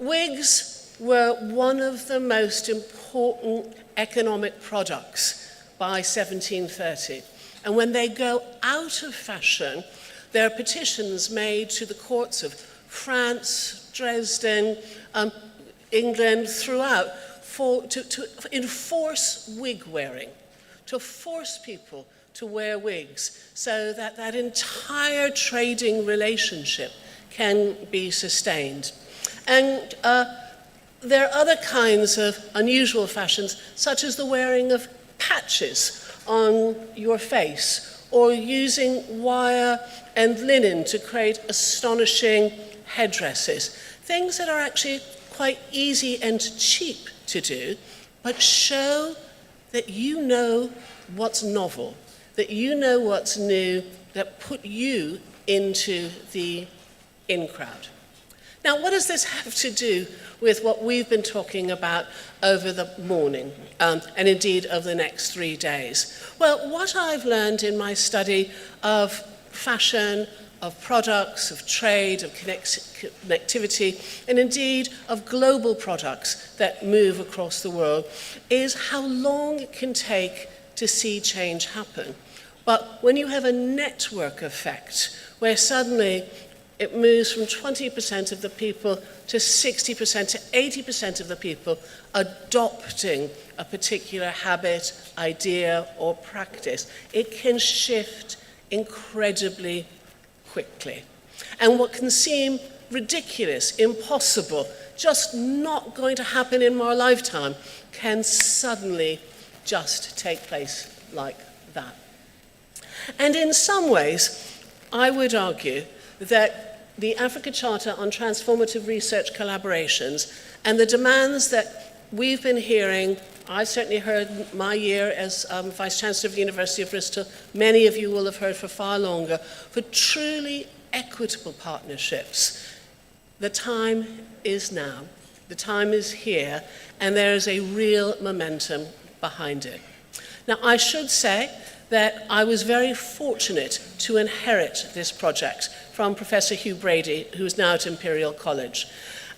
wigs were one of the most important economic products by 1730. And when they go out of fashion, there are petitions made to the courts of France, Dresden, England, throughout, to enforce wig wearing, to force people to wear wigs so that that entire trading relationship can be sustained. And there are other kinds of unusual fashions, such as the wearing of patches on your face, or using wire and linen to create astonishing headdresses. Things that are actually quite easy and cheap to do, but show that you know what's novel, that you know what's new, that put you into the in crowd. Now, what does this have to do with what we've been talking about over the morning, and indeed over the next 3 days? Well, what I've learned in my study of fashion, of products, of trade, of connectivity, and indeed of global products that move across the world, is how long it can take to see change happen. But when you have a network effect, where suddenly it moves from 20% of the people to 60% to 80% of the people adopting a particular habit, idea, or practice, it can shift incredibly quickly. And what can seem ridiculous, impossible, just not going to happen in my lifetime, can suddenly just take place like that. And in some ways, I would argue that the Africa Charter on Transformative Research Collaborations and the demands that we've been hearing, I certainly heard my year as Vice Chancellor of the University of Bristol, many of you will have heard for far longer, for truly equitable partnerships. The time is now, the time is here, and there is a real momentum behind it. Now, I should say that I was very fortunate to inherit this project from Professor Hugh Brady, who is now at Imperial College.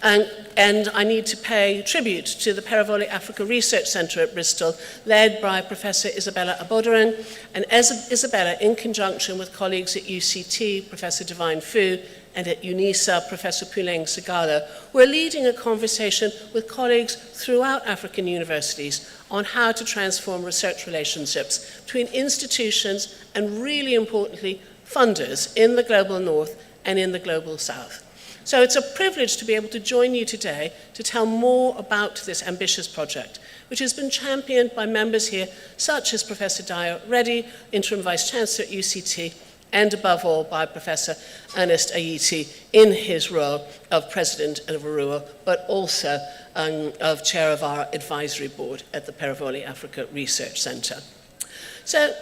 And I need to pay tribute to the Paravoli Africa Research Centre at Bristol, led by Professor Isabella Abodoran, and Isabella, in conjunction with colleagues at UCT, Professor Divine Fu, and at UNISA, Professor Puleng Segala, were leading a conversation with colleagues throughout African universities on how to transform research relationships between institutions and, really importantly, funders in the global north and in the global south. So it's a privilege to be able to join you today to tell more about this ambitious project, which has been championed by members here such as Professor Dio Reddy, Interim Vice Chancellor at UCT, and above all by Professor Ernest Ayiti in his role of President of ARUA, but also of Chair of our Advisory Board at the Paravoli Africa Research Centre. So,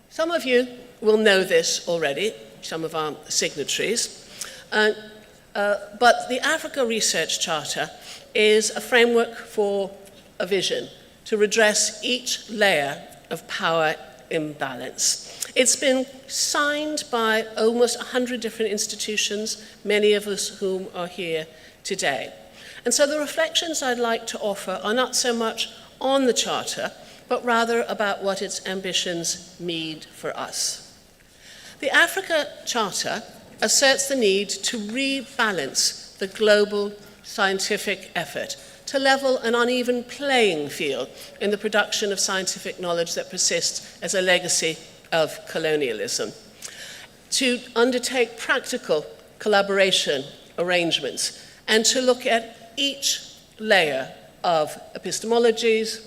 some of you will know this already, some of our signatories, but the Africa Research Charter is a framework for a vision to redress each layer of power imbalance. It's been signed by almost 100 different institutions, many of us whom are here today. And so the reflections I'd like to offer are not so much on the Charter, but rather about what its ambitions mean for us. The Africa Charter asserts the need to rebalance the global scientific effort, to level an uneven playing field in the production of scientific knowledge that persists as a legacy of colonialism, to undertake practical collaboration arrangements, and to look at each layer of epistemologies,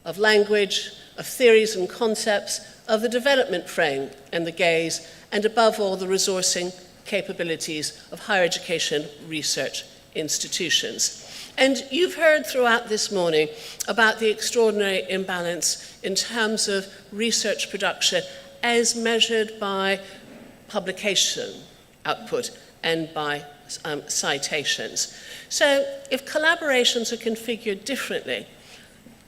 of language, of theories and concepts, of the development frame and the gaze, and above all, the resourcing capabilities of higher education research institutions. And you've heard throughout this morning about the extraordinary imbalance in terms of research production as measured by publication output and by citations. So if collaborations are configured differently,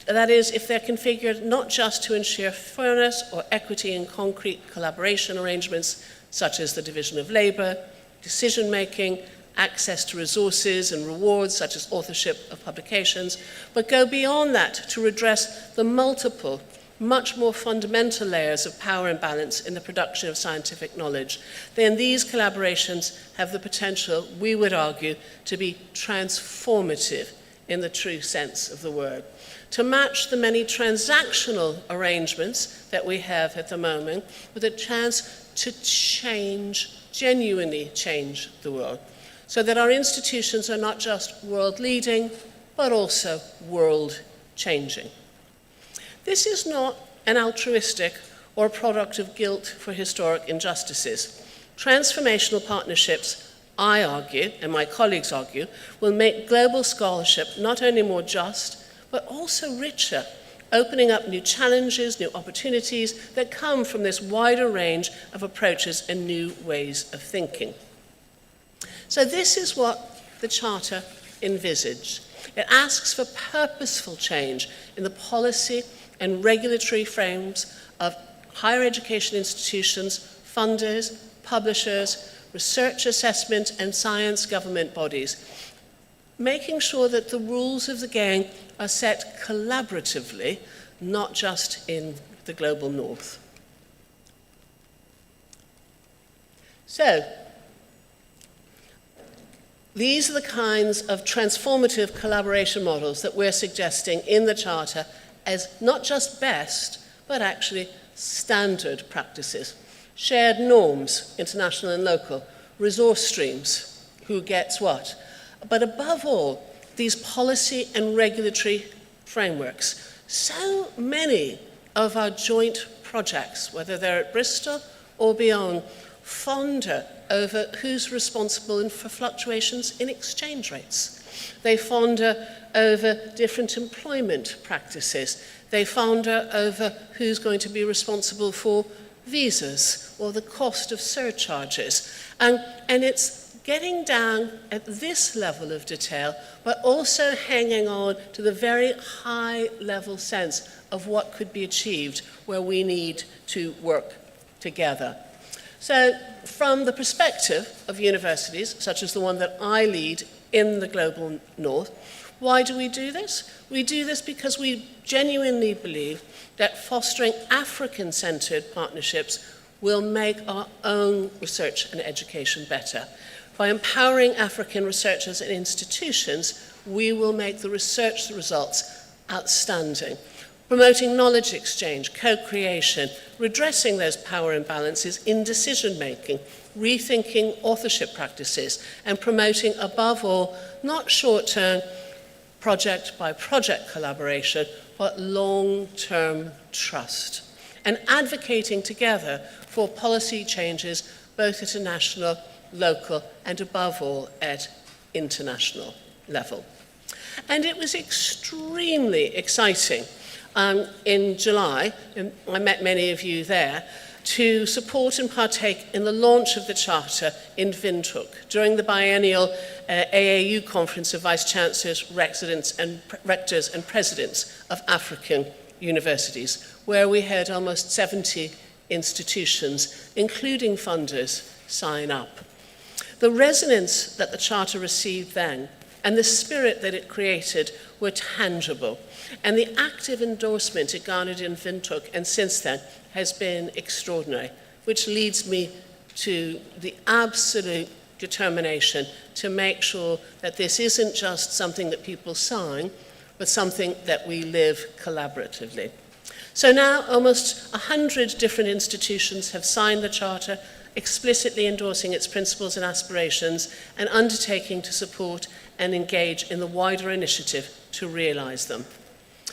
that is, if they're configured not just to ensure fairness or equity in concrete collaboration arrangements, such as the division of labor, decision-making, access to resources and rewards such as authorship of publications, but go beyond that to redress the multiple, much more fundamental layers of power imbalance in the production of scientific knowledge, then these collaborations have the potential, we would argue, to be transformative in the true sense of the word, to match the many transactional arrangements that we have at the moment with a chance to change, genuinely change the world, so that our institutions are not just world-leading, but also world-changing. This is not an altruistic or a product of guilt for historic injustices. Transformational partnerships, I argue, and my colleagues argue, will make global scholarship not only more just, but also richer, opening up new challenges, new opportunities that come from this wider range of approaches and new ways of thinking. So this is what the Charter envisaged. It asks for purposeful change in the policy and regulatory frames of higher education institutions, funders, publishers, research assessment and science government bodies, making sure that the rules of the game are set collaboratively, not just in the global north. So, these are the kinds of transformative collaboration models that we're suggesting in the Charter as not just best, but actually standard practices. Shared norms, international and local, resource streams, who gets what. But above all, these policy and regulatory frameworks. So many of our joint projects, whether they're at Bristol or beyond, fonder over who's responsible for fluctuations in exchange rates. They fonder over different employment practices. They fonder over who's going to be responsible for visas or the cost of surcharges. And it's getting down at this level of detail, but also hanging on to the very high level sense of what could be achieved where we need to work together. So from the perspective of universities, such as the one that I lead in the global north, why do we do this? We do this because we genuinely believe that fostering African-centered partnerships will make our own research and education better. By empowering African researchers and institutions, we will make the research results outstanding. Promoting knowledge exchange, co-creation, redressing those power imbalances in decision-making, rethinking authorship practices, and promoting, above all, not short-term, project-by-project collaboration, but long-term trust, and advocating together for policy changes both at a national, local, and above all at international level. And it was extremely exciting in July, and I met many of you there, to support and partake in the launch of the Charter in Windhoek during the Biennial AAU Conference of Vice Chancellors, Rectors and Presidents of African universities, where we had almost 70 institutions, including funders, sign up. The resonance that the Charter received then and the spirit that it created were tangible, and the active endorsement it garnered in Windhoek and since then has been extraordinary, which leads me to the absolute determination to make sure that this isn't just something that people sign, but something that we live collaboratively. So now almost 100 different institutions have signed the Charter, explicitly endorsing its principles and aspirations and undertaking to support and engage in the wider initiative to realize them.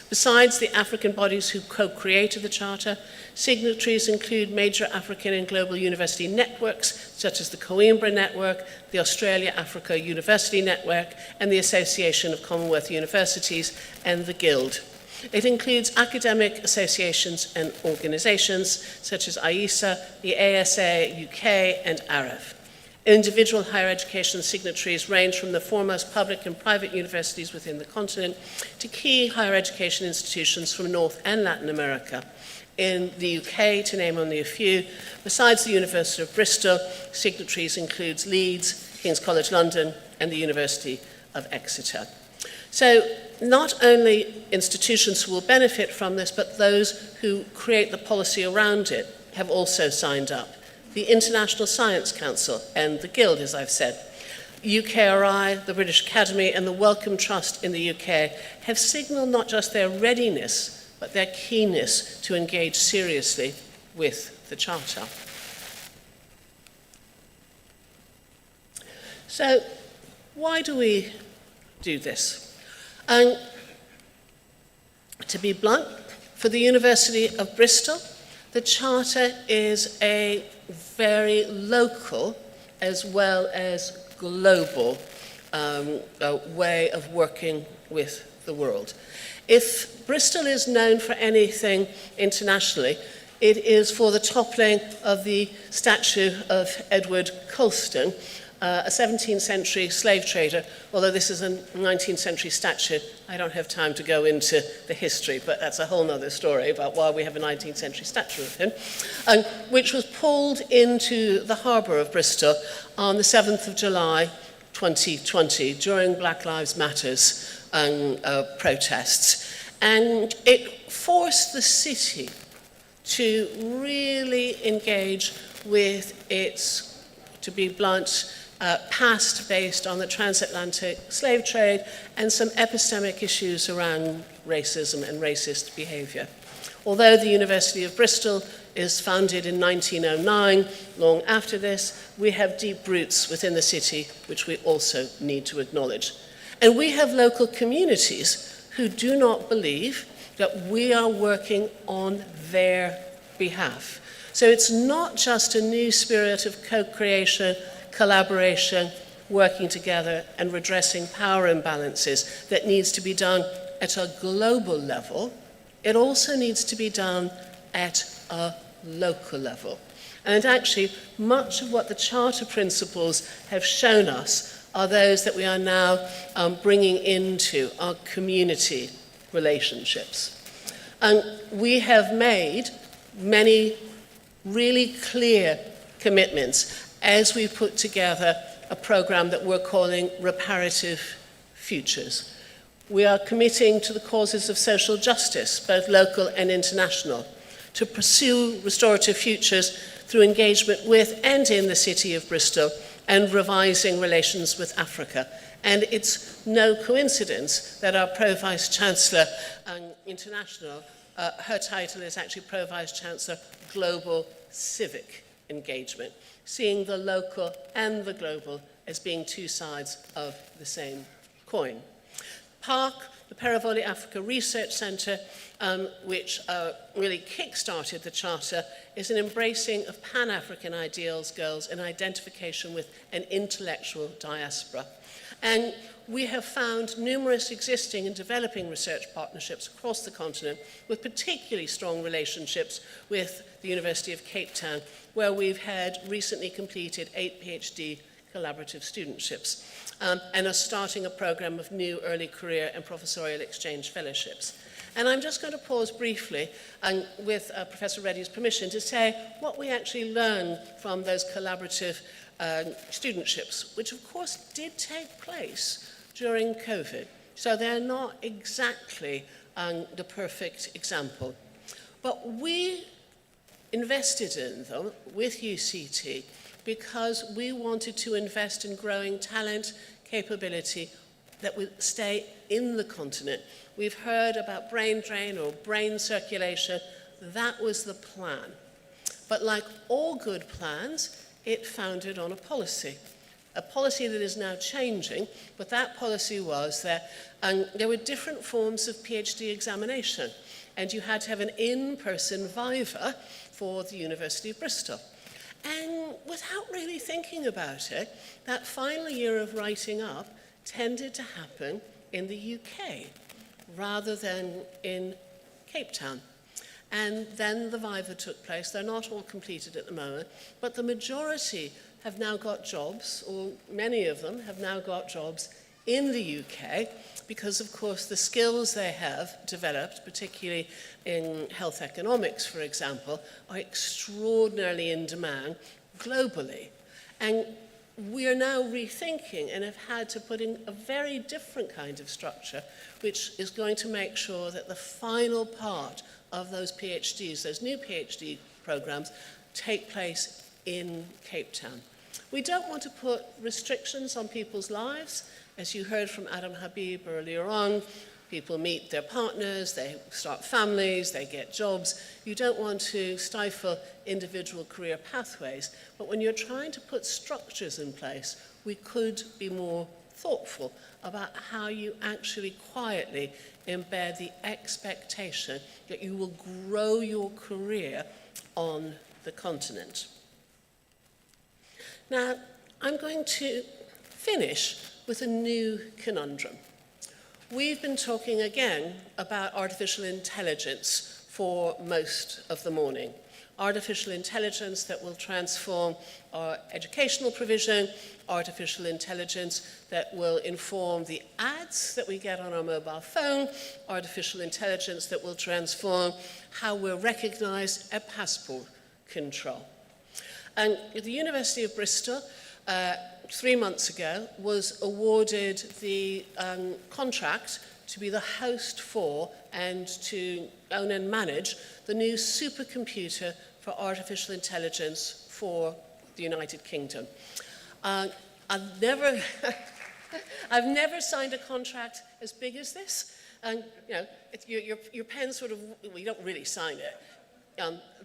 Besides the African bodies who co-created the Charter, signatories include major African and global university networks, such as the Coimbra Network, the Australia-Africa University Network, and the Association of Commonwealth Universities, and the Guild. It includes academic associations and organizations, such as AISA, the ASA UK, and ARUA. Individual higher education signatories range from the foremost public and private universities within the continent to key higher education institutions from North and Latin America. In the UK, to name only a few, besides the University of Bristol, signatories include Leeds, King's College London, and the University of Exeter. So not only institutions who will benefit from this, but those who create the policy around it have also signed up. The International Science Council and the Guild, as I've said, UKRI, the British Academy, and the Wellcome Trust in the UK have signalled not just their readiness, but their keenness to engage seriously with the Charter. So, why do we do this? To be blunt, for the University of Bristol, the Charter is a very local as well as global way of working with the world. If Bristol is known for anything internationally, it is for the toppling of the statue of Edward Colston, a 17th century slave trader, although this is a 19th century statue. I don't have time to go into the history, but that's a whole other story about why we have a 19th century statue of him, which was pulled into the harbour of Bristol on the 7th of July 2020 during Black Lives Matter's protests. And it forced the city to really engage with its, to be blunt, past based on the transatlantic slave trade and some epistemic issues around racism and racist behaviour. Although the University of Bristol is founded in 1909, long after this, we have deep roots within the city which we also need to acknowledge. And we have local communities who do not believe that we are working on their behalf. So it's not just a new spirit of co-creation, collaboration, working together and redressing power imbalances that needs to be done at a global level. It also needs to be done at a local level. And actually, much of what the Charter principles have shown us are those that we are now bringing into our community relationships. And we have made many really clear commitments as we put together a program that we're calling Reparative Futures. We are committing to the causes of social justice, both local and international, to pursue restorative futures through engagement with and in the city of Bristol and revising relations with Africa. And it's no coincidence that our Pro-Vice Chancellor International, her title is actually Pro-Vice Chancellor Global Civic Engagement, seeing the local and the global as being two sides of the same coin. PARC, the Perivoli Africa Research Centre, which really kick-started the Charter, is an embracing of Pan-African ideals, goals, and identification with an intellectual diaspora. And we have found numerous existing and developing research partnerships across the continent, with particularly strong relationships with the University of Cape Town, where we've had recently completed 8 PhD collaborative studentships, and are starting a program of new early career and professorial exchange fellowships. And I'm just going to pause briefly, and with Professor Reddy's permission, to say what we actually learned from those collaborative studentships, which of course did take place during COVID. So they're not exactly the perfect example. But we invested in them with UCT because we wanted to invest in growing talent, capability that would stay in the continent. We've heard about brain drain or brain circulation. That was the plan. But like all good plans, it founded on a policy that is now changing, but that policy was that there were different forms of PhD examination, and you had to have an in-person viva for the University of Bristol. And without really thinking about it, that final year of writing up tended to happen in the UK rather than in Cape Town. And then the viva took place. They're not all completed at the moment, but the majority have now got jobs, or many of them have now got jobs in the UK, because of course the skills they have developed, particularly in health economics, for example, are extraordinarily in demand globally. And we are now rethinking and have had to put in a very different kind of structure, which is going to make sure that the final part of those PhDs, those new PhD programs, take place in Cape Town. We don't want to put restrictions on people's lives. As you heard from Adam Habib earlier on, people meet their partners, they start families, they get jobs. You don't want to stifle individual career pathways, but when you're trying to put structures in place, we could be more thoughtful about how you actually quietly embed the expectation that you will grow your career on the continent. Now, I'm going to finish with a new conundrum. We've been talking again about artificial intelligence for most of the morning. Artificial intelligence that will transform our educational provision, artificial intelligence that will inform the ads that we get on our mobile phone, artificial intelligence that will transform how we're recognized at passport control. And the University of Bristol 3 months ago, was awarded the contract to be the host for and to own and manage the new supercomputer for artificial intelligence for the United Kingdom. I've never signed a contract as big as this. And your pen sort of, well, you don't really sign it,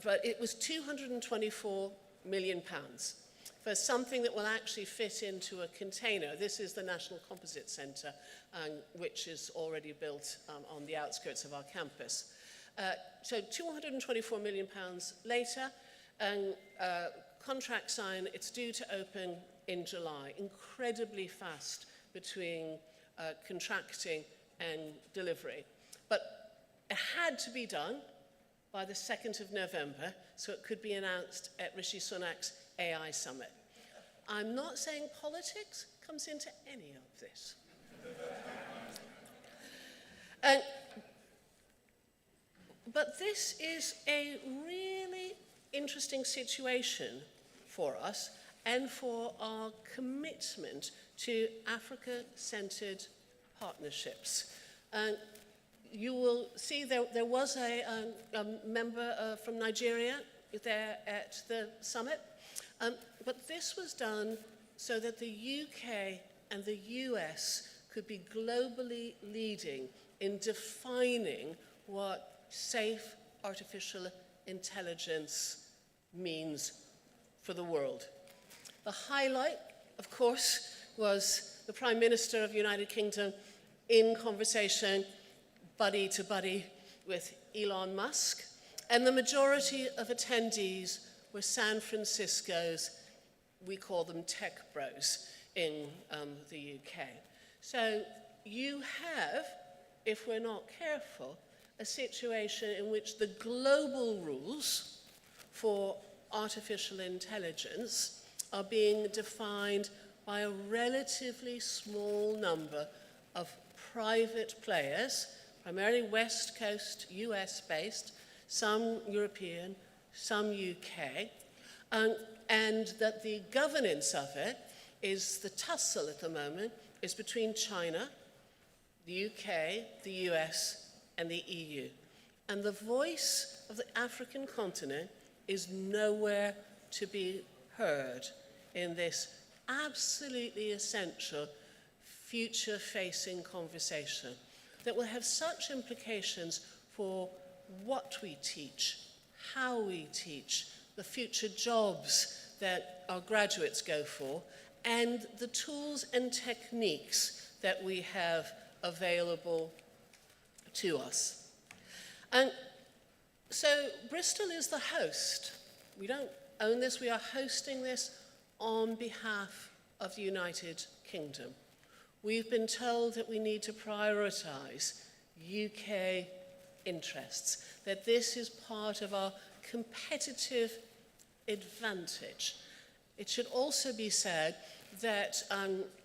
but it was £224 million. For something that will actually fit into a container. This is the National Composite Centre, which is already built on the outskirts of our campus. So £224 million later, and contract sign, it's due to open in July. Incredibly fast between contracting and delivery. But it had to be done by the 2nd of November, so it could be announced at Rishi Sunak's AI Summit. I'm not saying politics comes into any of this. But this is a really interesting situation for us and for our commitment to Africa-centered partnerships. You will see there was a member from Nigeria there at the summit. But this was done so that the UK and the US could be globally leading in defining what safe artificial intelligence means for the world. The highlight, of course, was the Prime Minister of the United Kingdom in conversation, buddy to buddy, with Elon Musk, and the majority of attendees were San Francisco's, we call them tech bros in the UK. So you have, if we're not careful, a situation in which the global rules for artificial intelligence are being defined by a relatively small number of private players, primarily West Coast, US-based, some European, some UK, and that the governance of it is, the tussle at the moment is between China, the UK, the US, and the EU. And the voice of the African continent is nowhere to be heard in this absolutely essential future-facing conversation that will have such implications for what we teach, how we teach, the future jobs that our graduates go for, and the tools and techniques that we have available to us. And so Bristol is the host. We don't own this, we are hosting this on behalf of the United Kingdom. We've been told that we need to prioritize UK interests, that this is part of our competitive advantage. It should also be said that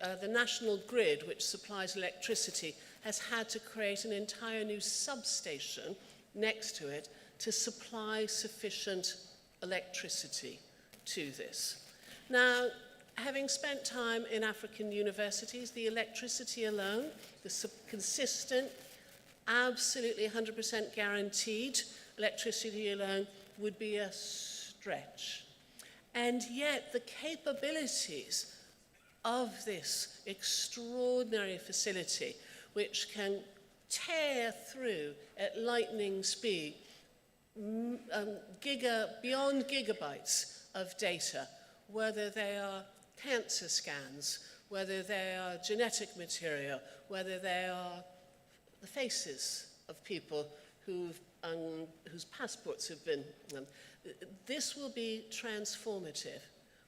the national grid, which supplies electricity, has had to create an entire new substation next to it to supply sufficient electricity to this. Now, Having spent time in African universities, the electricity alone, the consistent, absolutely 100% guaranteed electricity alone would be a stretch. And yet the capabilities of this extraordinary facility, which can tear through at lightning speed, beyond gigabytes of data, whether they are cancer scans, whether they are genetic material, whether they are the faces of people whose passports have been... this will be transformative.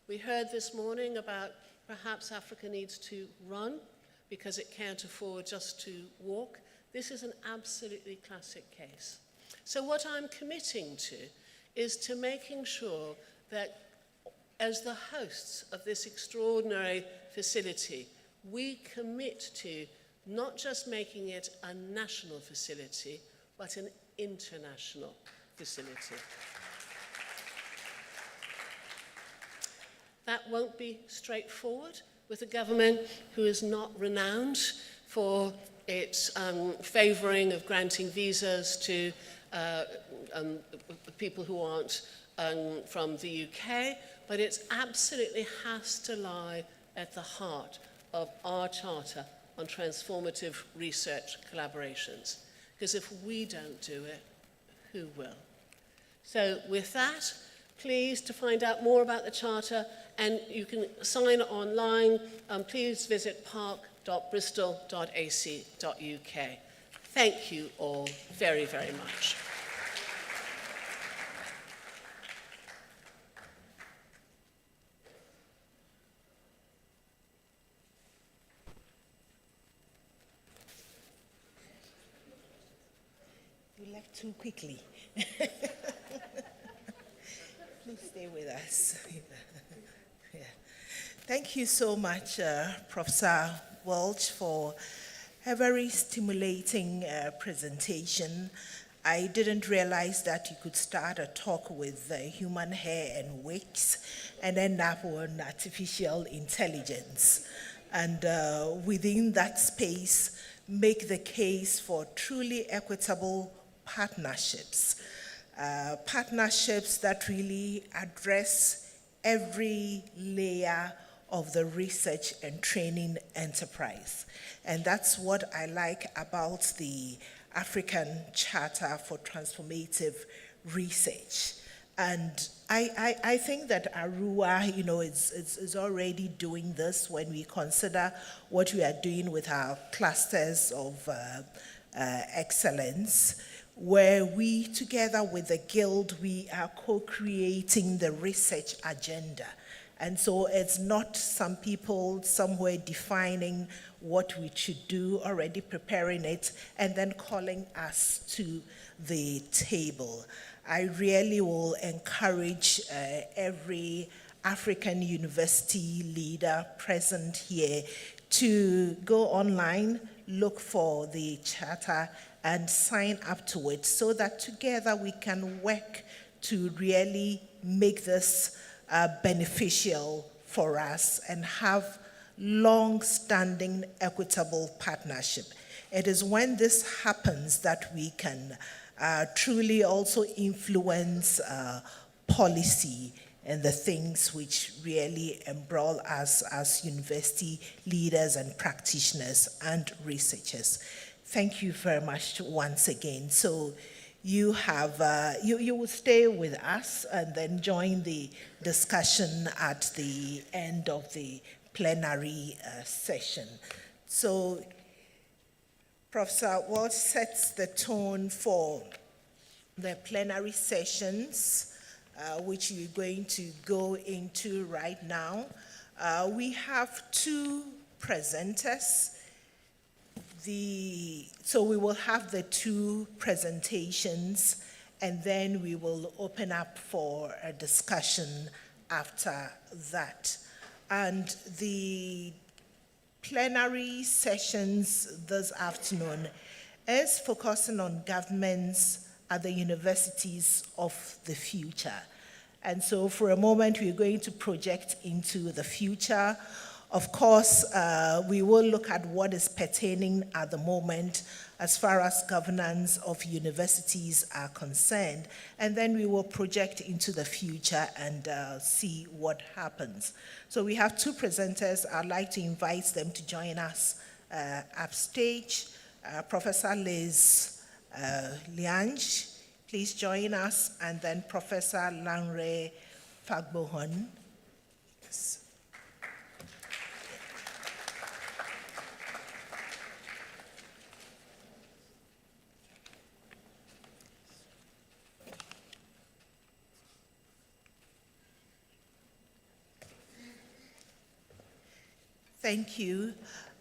We heard this morning about perhaps Africa needs to run because it can't afford just to walk. This is an absolutely classic case. So what I'm committing to is to making sure that as the hosts of this extraordinary facility, we commit to not just making it a national facility, but an international facility. That won't be straightforward with a government who is not renowned for its favouring of granting visas to people who aren't from the UK, but it absolutely has to lie at the heart of our charter on transformative research collaborations. Because if we don't do it, who will? So with that, please, to find out more about the charter, and you can sign online, please visit park.bristol.ac.uk. Thank you all very, very much. You left too quickly. Please stay with us. Yeah. Thank you so much, Professor Welch, for a very stimulating presentation. I didn't realize that you could start a talk with human hair and wigs and end up on artificial intelligence. And within that space, make the case for truly equitable partnerships. Partnerships that really address every layer of the research and training enterprise. And that's what I like about the African Charter for Transformative Research. And I think that ARUA, is already doing this when we consider what we are doing with our clusters of excellence, where we, together with the Guild, we are co-creating the research agenda. And so it's not some people somewhere defining what we should do, already preparing it, and then calling us to the table. I really will encourage every African university leader present here to go online, look for the charter, and sign up to it so that together we can work to really make this beneficial for us and have long-standing equitable partnership. It is when this happens that we can truly also influence policy and the things which really embroil us as university leaders and practitioners and researchers. Thank you very much once again. So you have, you will stay with us and then join the discussion at the end of the plenary session. So Professor Welch sets the tone for the plenary sessions, which we're going to go into right now. We have two presenters. So we will have the two presentations, and then we will open up for a discussion after that. And the plenary sessions this afternoon is focusing on governments at the universities of the future. And so for a moment, we're going to project into the future. Of course, we will look at what is pertaining at the moment as far as governance of universities are concerned, and then we will project into the future and see what happens. So we have two presenters. I'd like to invite them to join us upstage. Professor Liz Lange, please join us, and then Professor Lanre Fagbohun. Yes. Thank you.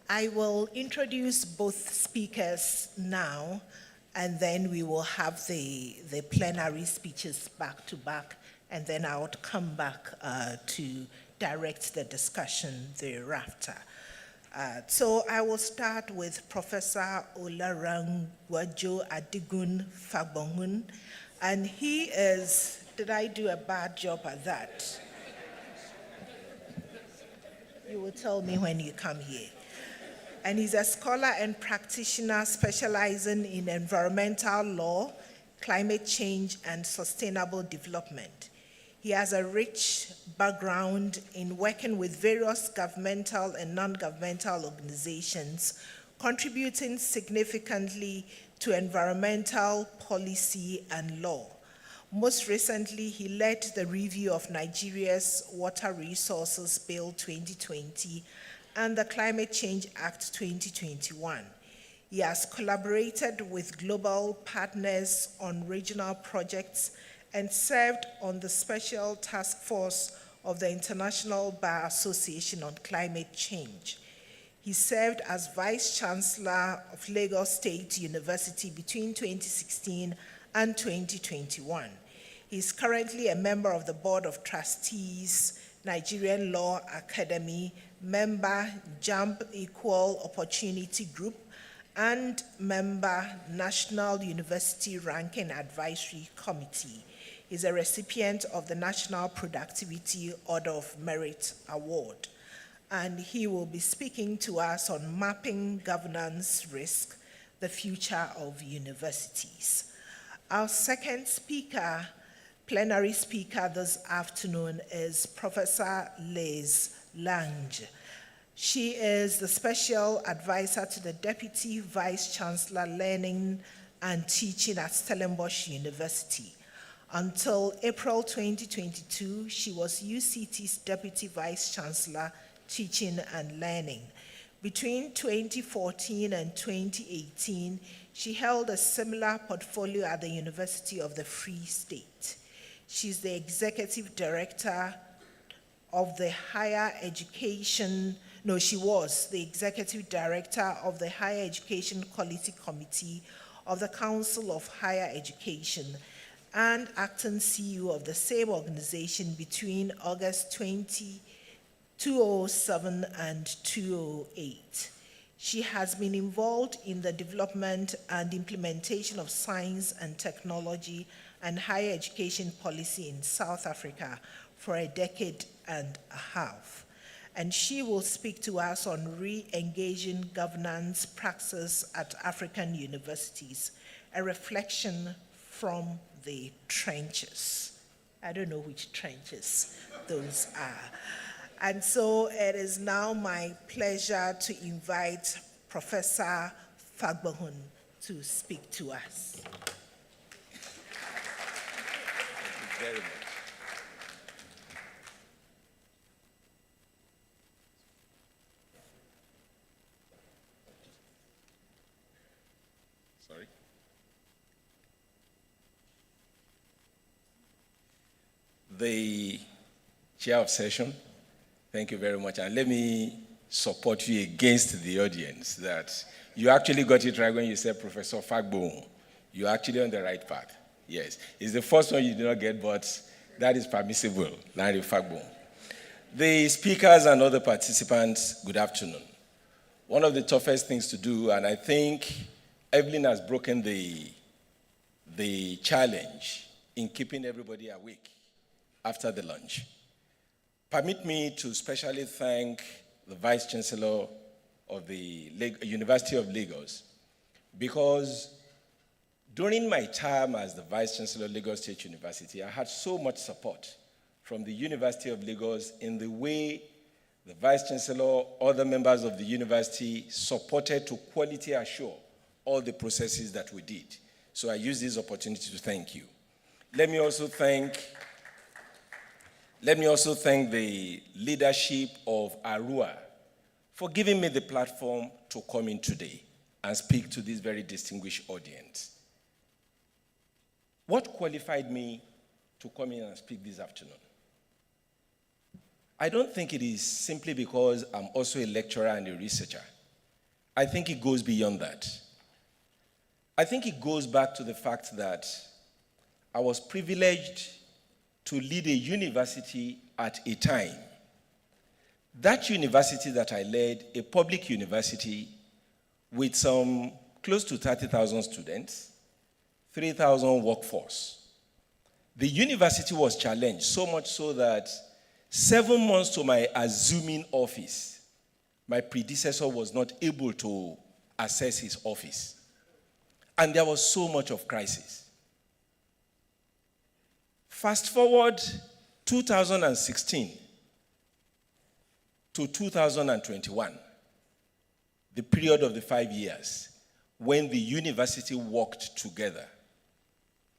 I will introduce both speakers now, and then we will have the plenary speeches back to back, and then I would come back to direct the discussion thereafter. So I will start with Professor Olarangwajo Adigun Fagbohun, and he is, did I do a bad job at that? You will tell me when you come here. And he's a scholar and practitioner specializing in environmental law, climate change, and sustainable development. He has a rich background in working with various governmental and non-governmental organizations, contributing significantly to environmental policy and law. Most recently, he led the review of Nigeria's Water Resources Bill 2020 and the Climate Change Act 2021. He has collaborated with global partners on regional projects and served on the Special Task Force of the International Bar Association on Climate Change. He served as Vice Chancellor of Lagos State University between 2016 and 2021. He is currently a member of the Board of Trustees, Nigerian Law Academy, member JAMB Equal Opportunity Group, and member National University Ranking Advisory Committee. He is a recipient of the National Productivity Order of Merit Award. And he will be speaking to us on mapping governance risk, the future of universities. Our second speaker, plenary speaker this afternoon, is Professor Liz Lange. She is the special advisor to the Deputy Vice Chancellor Learning and Teaching at Stellenbosch University. Until April 2022, she was UCT's Deputy Vice Chancellor Teaching and Learning. Between 2014 and 2018, she held a similar portfolio at the University of the Free State. She's the Executive Director of the Higher Education, she was the Executive Director of the Higher Education Quality Committee of the Council of Higher Education and acting CEO of the same organization between August 2007 and 2008. She has been involved in the development and implementation of science and technology and higher education policy in South Africa for a decade and a half. And she will speak to us on re-engaging governance praxis at African universities, a reflection from the trenches. I don't know which trenches those are. And so it is now my pleasure to invite Professor Fagbohun to speak to us. Thank you very much. Sorry. The chair of session, thank you very much. And let me support you against the audience that you actually got it right when you said Professor Fagbohun. You're actually on the right path. Yes. It's the first one you did not get, but that is permissible, Lanre Fagbohun. The speakers and other participants, good afternoon. One of the toughest things to do, and I think Evelyn has broken the challenge in keeping everybody awake, after the lunch. Permit me to specially thank the Vice Chancellor of the University of Lagos, because during my time as the Vice Chancellor of Lagos State University, I had so much support from the University of Lagos in the way the Vice Chancellor, other members of the university supported to quality assure all the processes that we did. So I use this opportunity to thank you. Let me also thank the leadership of ARUA for giving me the platform to come in today and speak to this very distinguished audience. What qualified me to come in and speak this afternoon? I don't think it is simply because I'm also a lecturer and a researcher. I think it goes beyond that. I think it goes back to the fact that I was privileged to lead a university at a time. That university that I led, a public university with some close to 30,000 students, 3,000 workforce. The university was challenged, so much so that 7 months to my assuming office, my predecessor was not able to access his office. And there was so much of crisis. Fast forward 2016 to 2021, the period of the 5 years when the university worked together.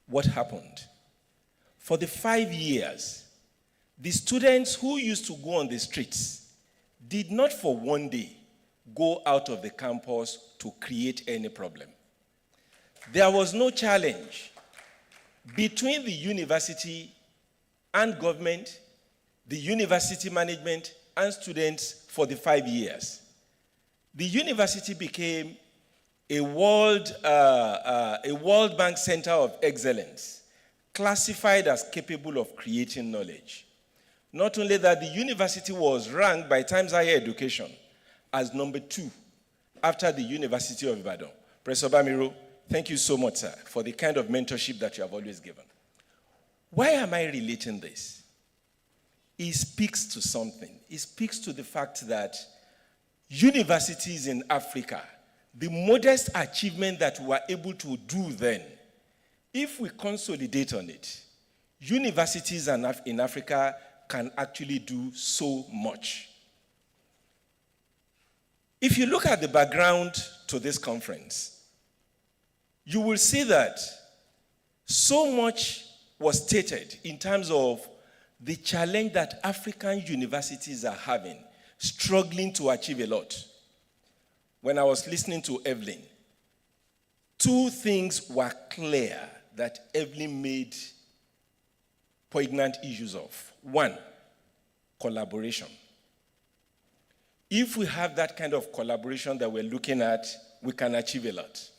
What happened? For the 5 years, the students who used to go on the streets did not for one day go out of the campus to create any problem. There was no challenge between the university and government, the university management, and students for the 5 years. The university became a World Bank Center of Excellence, classified as capable of creating knowledge. Not only that, the university was ranked by Times Higher Education as number 2 after the University of Ibadan. Professor Bamiro, thank you so much, sir, for the kind of mentorship that you have always given. Why am I relating this? It speaks to something. It speaks to the fact that universities in Africa, the modest achievement that we were able to do then, if we consolidate on it, universities in Africa can actually do so much. If you look at the background to this conference, you will see that so much was stated in terms of the challenge that African universities are having, struggling to achieve a lot. When I was listening to Evelyn, 2 things were clear that Evelyn made poignant issues of. 1, collaboration. If we have that kind of collaboration that we're looking at, we can achieve a lot.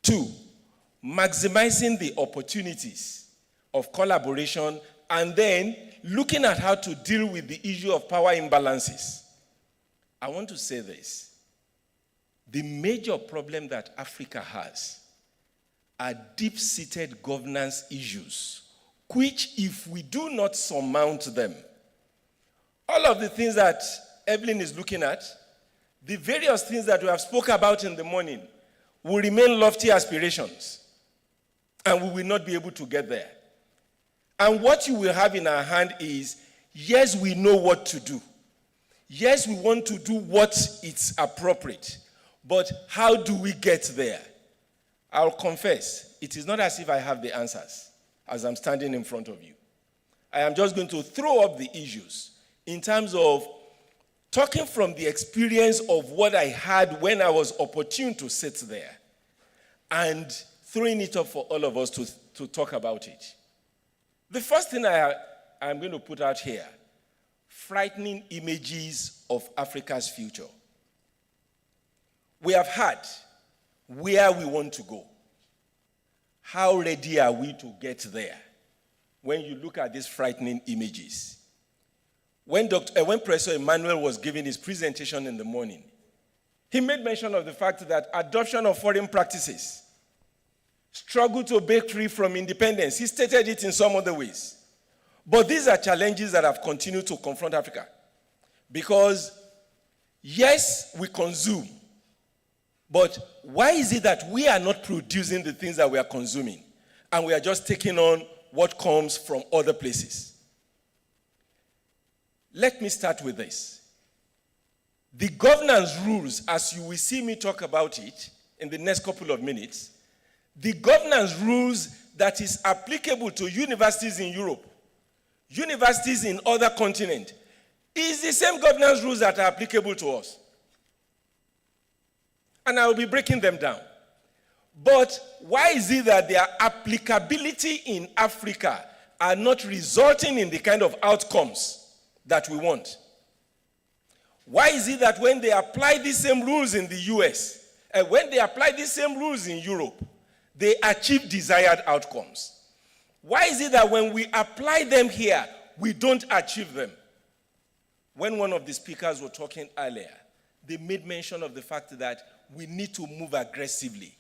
2, maximizing the opportunities of collaboration and then looking at how to deal with the issue of power imbalances. I want to say this. The major problem that Africa has are deep-seated governance issues, which, if we do not surmount them, all of the things that Evelyn is looking at, the various things that we have spoken about in the morning, will remain lofty aspirations, and we will not be able to get there. And what you will have in our hand is, yes, we know what to do. Yes, we want to do what is appropriate, but how do we get there? I'll confess, it is not as if I have the answers as I'm standing in front of you. I am just going to throw up the issues in terms of talking from the experience of what I had when I was opportune to sit there and throwing it up for all of us to talk about it. The first thing I'm going to put out here, frightening images of Africa's future. We have had where we want to go. How ready are we to get there? When you look at these frightening images. When Professor Emmanuel was giving his presentation in the morning, he made mention of the fact that adoption of foreign practices, struggle to break free from independence. He stated it in some other ways. But these are challenges that have continued to confront Africa. Because, yes, we consume. But why is it that we are not producing the things that we are consuming? And we are just taking on what comes from other places? Let me start with this. The governance rules, as you will see me talk about it in the next couple of minutes, the governance rules that is applicable to universities in Europe, universities in other continents, is the same governance rules that are applicable to us. And I will be breaking them down. But why is it that their applicability in Africa are not resulting in the kind of outcomes that we want? Why is it that when they apply these same rules in the US, and when they apply these same rules in Europe, they achieve desired outcomes? Why is it that when we apply them here, we don't achieve them? When one of the speakers were talking earlier, they made mention of the fact that we need to move aggressively.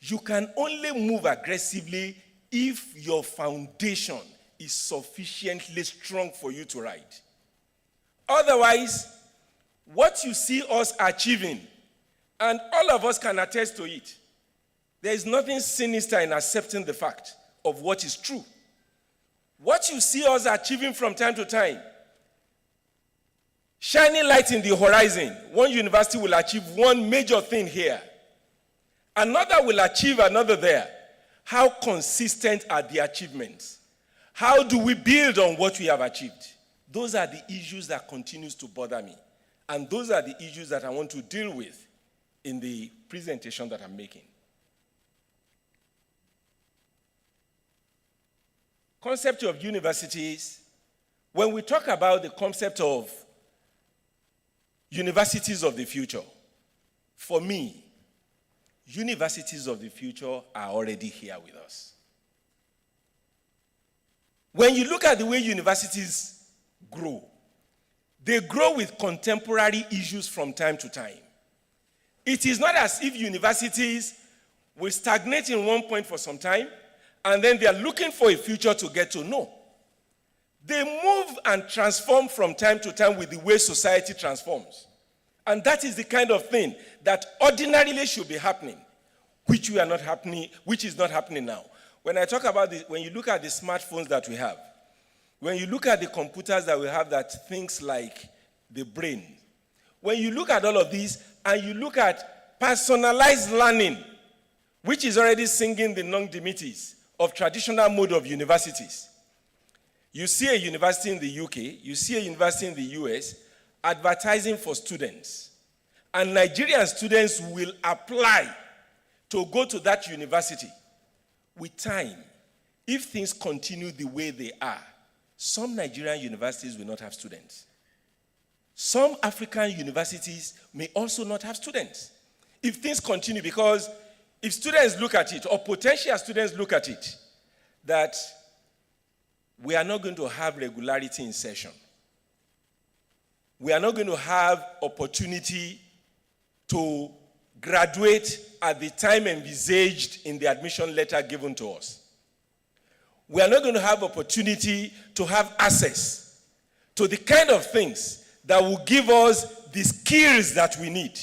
You can only move aggressively if your foundation is sufficiently strong for you to ride. Otherwise, what you see us achieving, and all of us can attest to it, there is nothing sinister in accepting the fact of what is true. What you see us achieving from time to time, shining light in the horizon, one university will achieve one major thing here. Another will achieve another there. How consistent are the achievements? How do we build on what we have achieved? Those are the issues that continues to bother me. And those are the issues that I want to deal with in the presentation that I'm making. Concept of universities. When we talk about the concept of universities of the future, for me, universities of the future are already here with us. When you look at the way universities grow, they grow with contemporary issues from time to time. It is not as if universities will stagnate in one point for some time, and then they are looking for a future to get to know. They move and transform from time to time with the way society transforms. And that is the kind of thing that ordinarily should be happening, which is not happening now. When I talk about when you look at the smartphones that we have, when you look at the computers that we have that things like the brain, when you look at all of these and you look at personalized learning, which is already singing the non-dimities of traditional mode of universities. You see a university in the UK, you see a university in the US, advertising for students. And Nigerian students will apply to go to that university. With time, if things continue the way they are, some Nigerian universities will not have students. Some African universities may also not have students. If things continue, because if students look at it, or potential students look at it, that we are not going to have regularity in session. We are not going to have opportunity to graduate at the time envisaged in the admission letter given to us. We are not going to have opportunity to have access to the kind of things that will give us the skills that we need.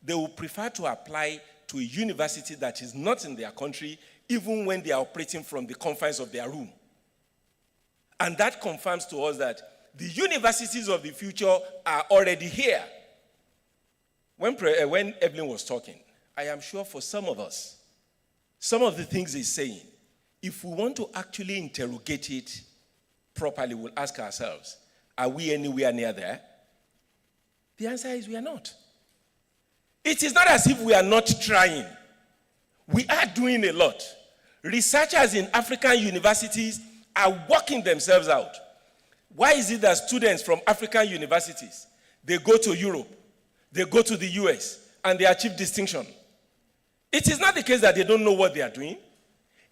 They will prefer to apply to a university that is not in their country, even when they are operating from the confines of their room. And that confirms to us that the universities of the future are already here. When Evelyn was talking, I am sure for some of us, some of the things he's saying, if we want to actually interrogate it properly, we'll ask ourselves, are we anywhere near there? The answer is we are not. It is not as if we are not trying. We are doing a lot. Researchers in African universities are working themselves out. Why is it that students from African universities, they go to Europe, they go to the US, and they achieve distinction? It is not the case that they don't know what they are doing.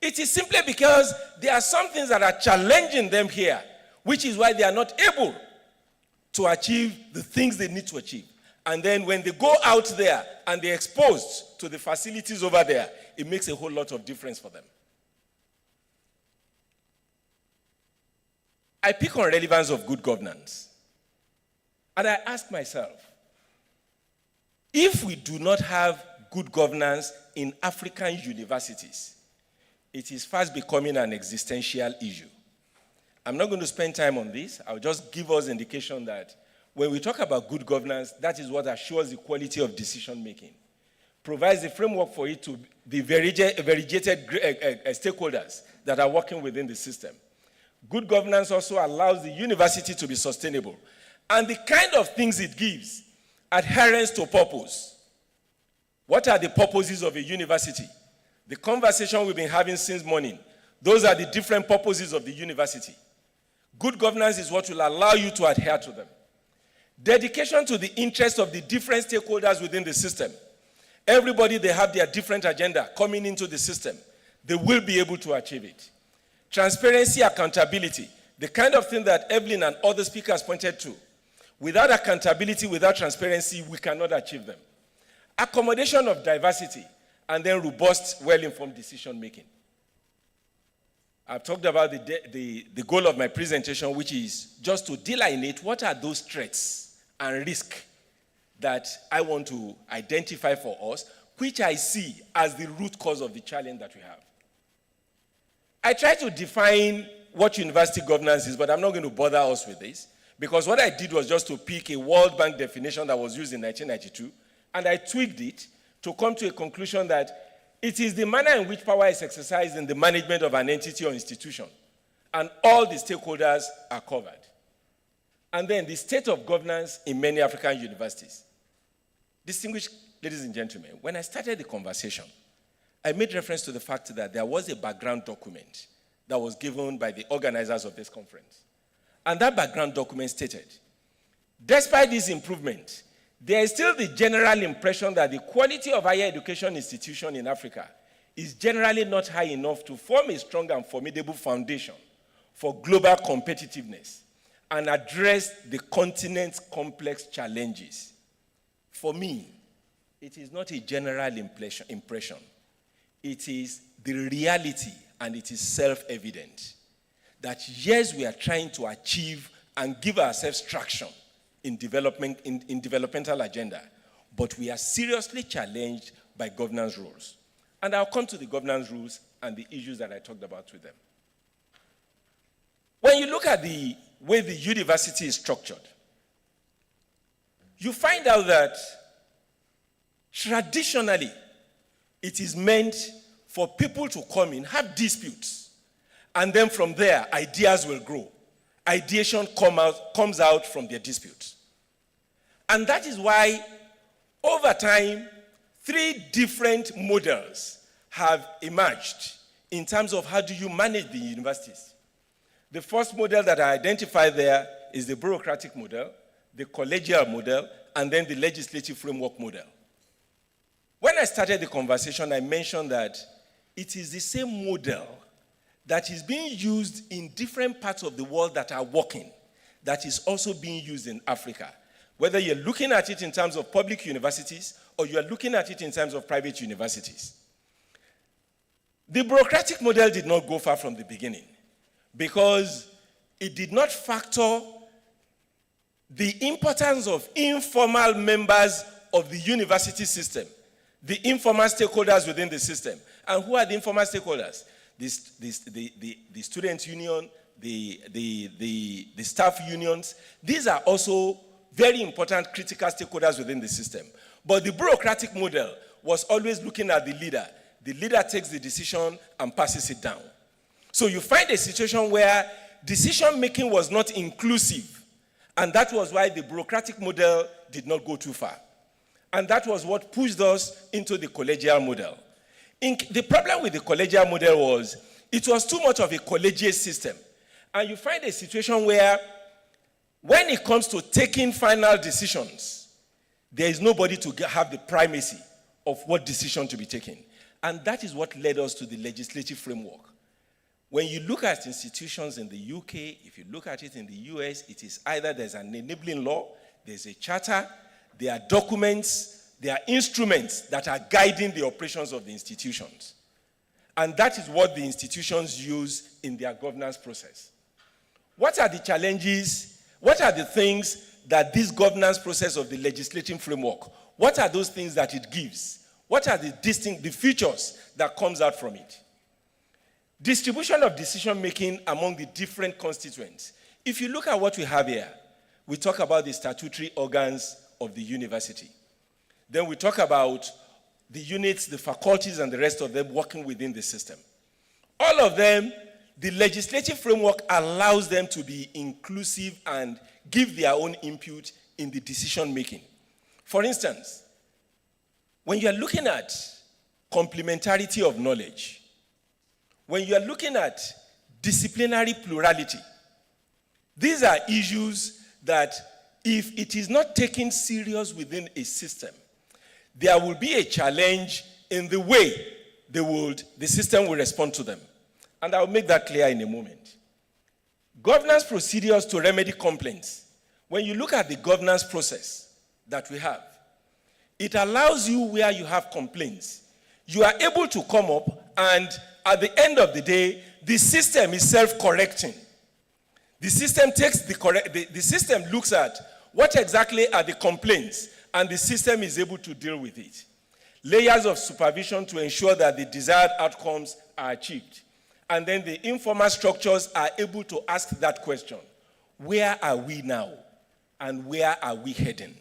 It is simply because there are some things that are challenging them here, which is why they are not able to achieve the things they need to achieve. And then when they go out there and they're exposed to the facilities over there, it makes a whole lot of difference for them. I pick on relevance of good governance. And I ask myself, if we do not have good governance in African universities, it is fast becoming an existential issue. I'm not going to spend time on this. I'll just give us indication that when we talk about good governance, that is what assures the quality of decision making, provides the framework for it to be variegated stakeholders that are working within the system. Good governance also allows the university to be sustainable. And the kind of things it gives, adherence to purpose. What are the purposes of a university? The conversation we've been having since morning, those are the different purposes of the university. Good governance is what will allow you to adhere to them. Dedication to the interests of the different stakeholders within the system. Everybody, they have their different agenda coming into the system. They will be able to achieve it. Transparency, accountability, the kind of thing that Evelyn and other speakers pointed to. Without accountability, without transparency, we cannot achieve them. Accommodation of diversity, and then robust, well-informed decision-making. I've talked about the goal of my presentation, which is just to delineate what are those threats and risks that I want to identify for us, which I see as the root cause of the challenge that we have. I try to define what university governance is, but I'm not going to bother us with this, because what I did was just to pick a World Bank definition that was used in 1992, and I tweaked it to come to a conclusion that it is the manner in which power is exercised in the management of an entity or institution, and all the stakeholders are covered. And then the state of governance in many African universities. Distinguished ladies and gentlemen, when I started the conversation, I made reference to the fact that there was a background document that was given by the organizers of this conference. And that background document stated, despite this improvement, there is still the general impression that the quality of higher education institution in Africa is generally not high enough to form a strong and formidable foundation for global competitiveness and address the continent's complex challenges. For me, it is not a general impression. It is the reality, and it is self-evident that yes, we are trying to achieve and give ourselves traction in developmental agenda, but we are seriously challenged by governance rules. And I'll come to the governance rules and the issues that I talked about with them. When you look at the way the university is structured, you find out that traditionally it is meant for people to come in, have disputes, and then from there, ideas will grow. Ideation comes out from their disputes. And that is why, over time, 3 different models have emerged in terms of how do you manage the universities. The first model that I identified there is the bureaucratic model, the collegial model, and then the legislative framework model. When I started the conversation, I mentioned that it is the same model that is being used in different parts of the world that are working, that is also being used in Africa. Whether you're looking at it in terms of public universities or you're looking at it in terms of private universities. The bureaucratic model did not go far from the beginning because it did not factor the importance of informal members of the university system, the informal stakeholders within the system. And who are the informal stakeholders? The student union, the staff unions. These are also very important critical stakeholders within the system. But the bureaucratic model was always looking at the leader. The leader takes the decision and passes it down. So you find a situation where decision-making was not inclusive, and that was why the bureaucratic model did not go too far. And that was what pushed us into the collegial model. The problem with the collegial model was it was too much of a collegiate system. And you find a situation where when it comes to taking final decisions, there is nobody to have the primacy of what decision to be taken. And that is what led us to the legislative framework. When you look at institutions in the UK, if you look at it in the US, it is either there's an enabling law, there's a charter, there are documents, there are instruments that are guiding the operations of the institutions. And that is what the institutions use in their governance process. what are the challenges, what are the things that this governance process of the legislative framework, what are those things that it gives? What are the features that comes out from it? Distribution of decision-making among the different constituents. If you look at what we have here, we talk about the statutory organs of the university. Then we talk about the units, the faculties, and the rest of them working within the system. All of them, the legislative framework allows them to be inclusive and give their own input in the decision-making. For instance, when you are looking at complementarity of knowledge, when you are looking at disciplinary plurality, these are issues that if it is not taken serious within a system, there will be a challenge in the way the system will respond to them. And I will make that clear in a moment. Governance procedures to remedy complaints. When you look at the governance process that we have, it allows you where you have complaints. You are able to come up and at the end of the day, the system is self-correcting. The system the system looks at what exactly are the complaints and the system is able to deal with it. Layers of supervision to ensure that the desired outcomes are achieved. And then the informal structures are able to ask that question. Where are we now? And where are we heading?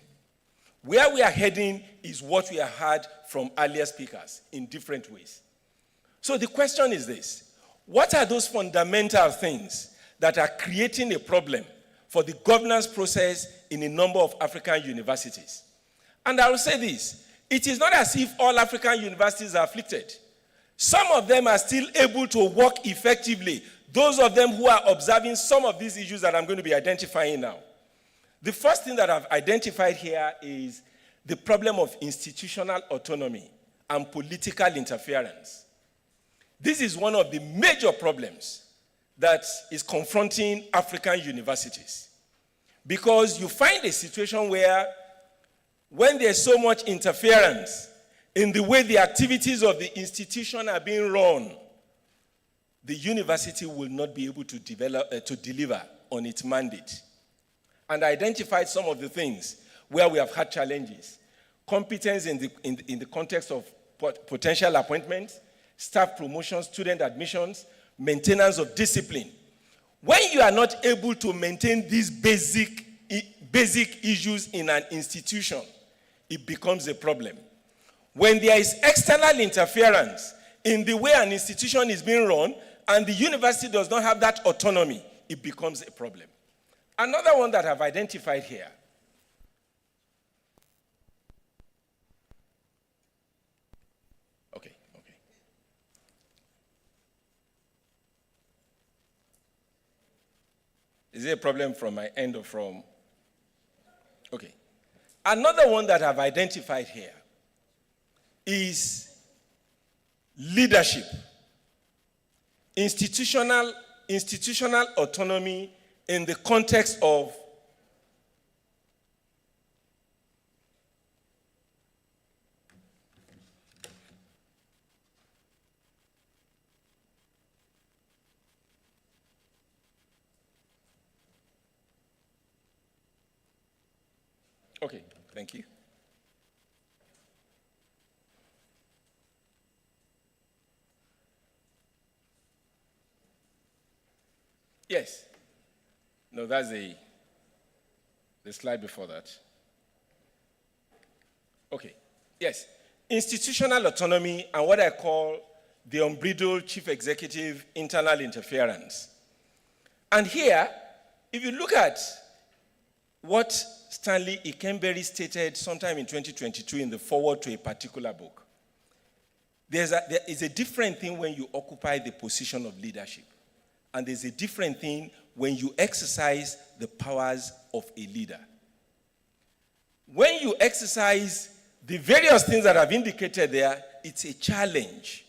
Where we are heading is what we have heard from earlier speakers in different ways. So the question is this: what are those fundamental things that are creating a problem for the governance process in a number of African universities? And I will say this: it is not as if all African universities are afflicted. Some of them are still able to work effectively. Those of them who are observing some of these issues that I'm going to be identifying now. The first thing that I've identified here is the problem of institutional autonomy and political interference. This is one of the major problems that is confronting African universities. Because you find a situation where when there's so much interference in the way the activities of the institution are being run, the university will not be able to deliver on its mandate. And I identified some of the things where we have had challenges. Competence in the context of potential appointments, staff promotions, student admissions, maintenance of discipline. When you are not able to maintain these basic issues in an institution, it becomes a problem. When there is external interference in the way an institution is being run and the university does not have that autonomy, it becomes a problem. Another one that I've identified here Is it a problem from my end or from? Okay. Another one that I've identified here is leadership. Institutional autonomy in the context of Okay, thank you. Yes. No, that's the slide before that. Okay. Yes. Institutional autonomy and what I call the unbridled chief executive internal interference. And here, if you look at what Stanley Ikemberry stated sometime in 2022 in the foreword to a particular book, there is a different thing when you occupy the position of leadership. And there's a different thing when you exercise the powers of a leader. When you exercise the various things that I've indicated there, it's a challenge.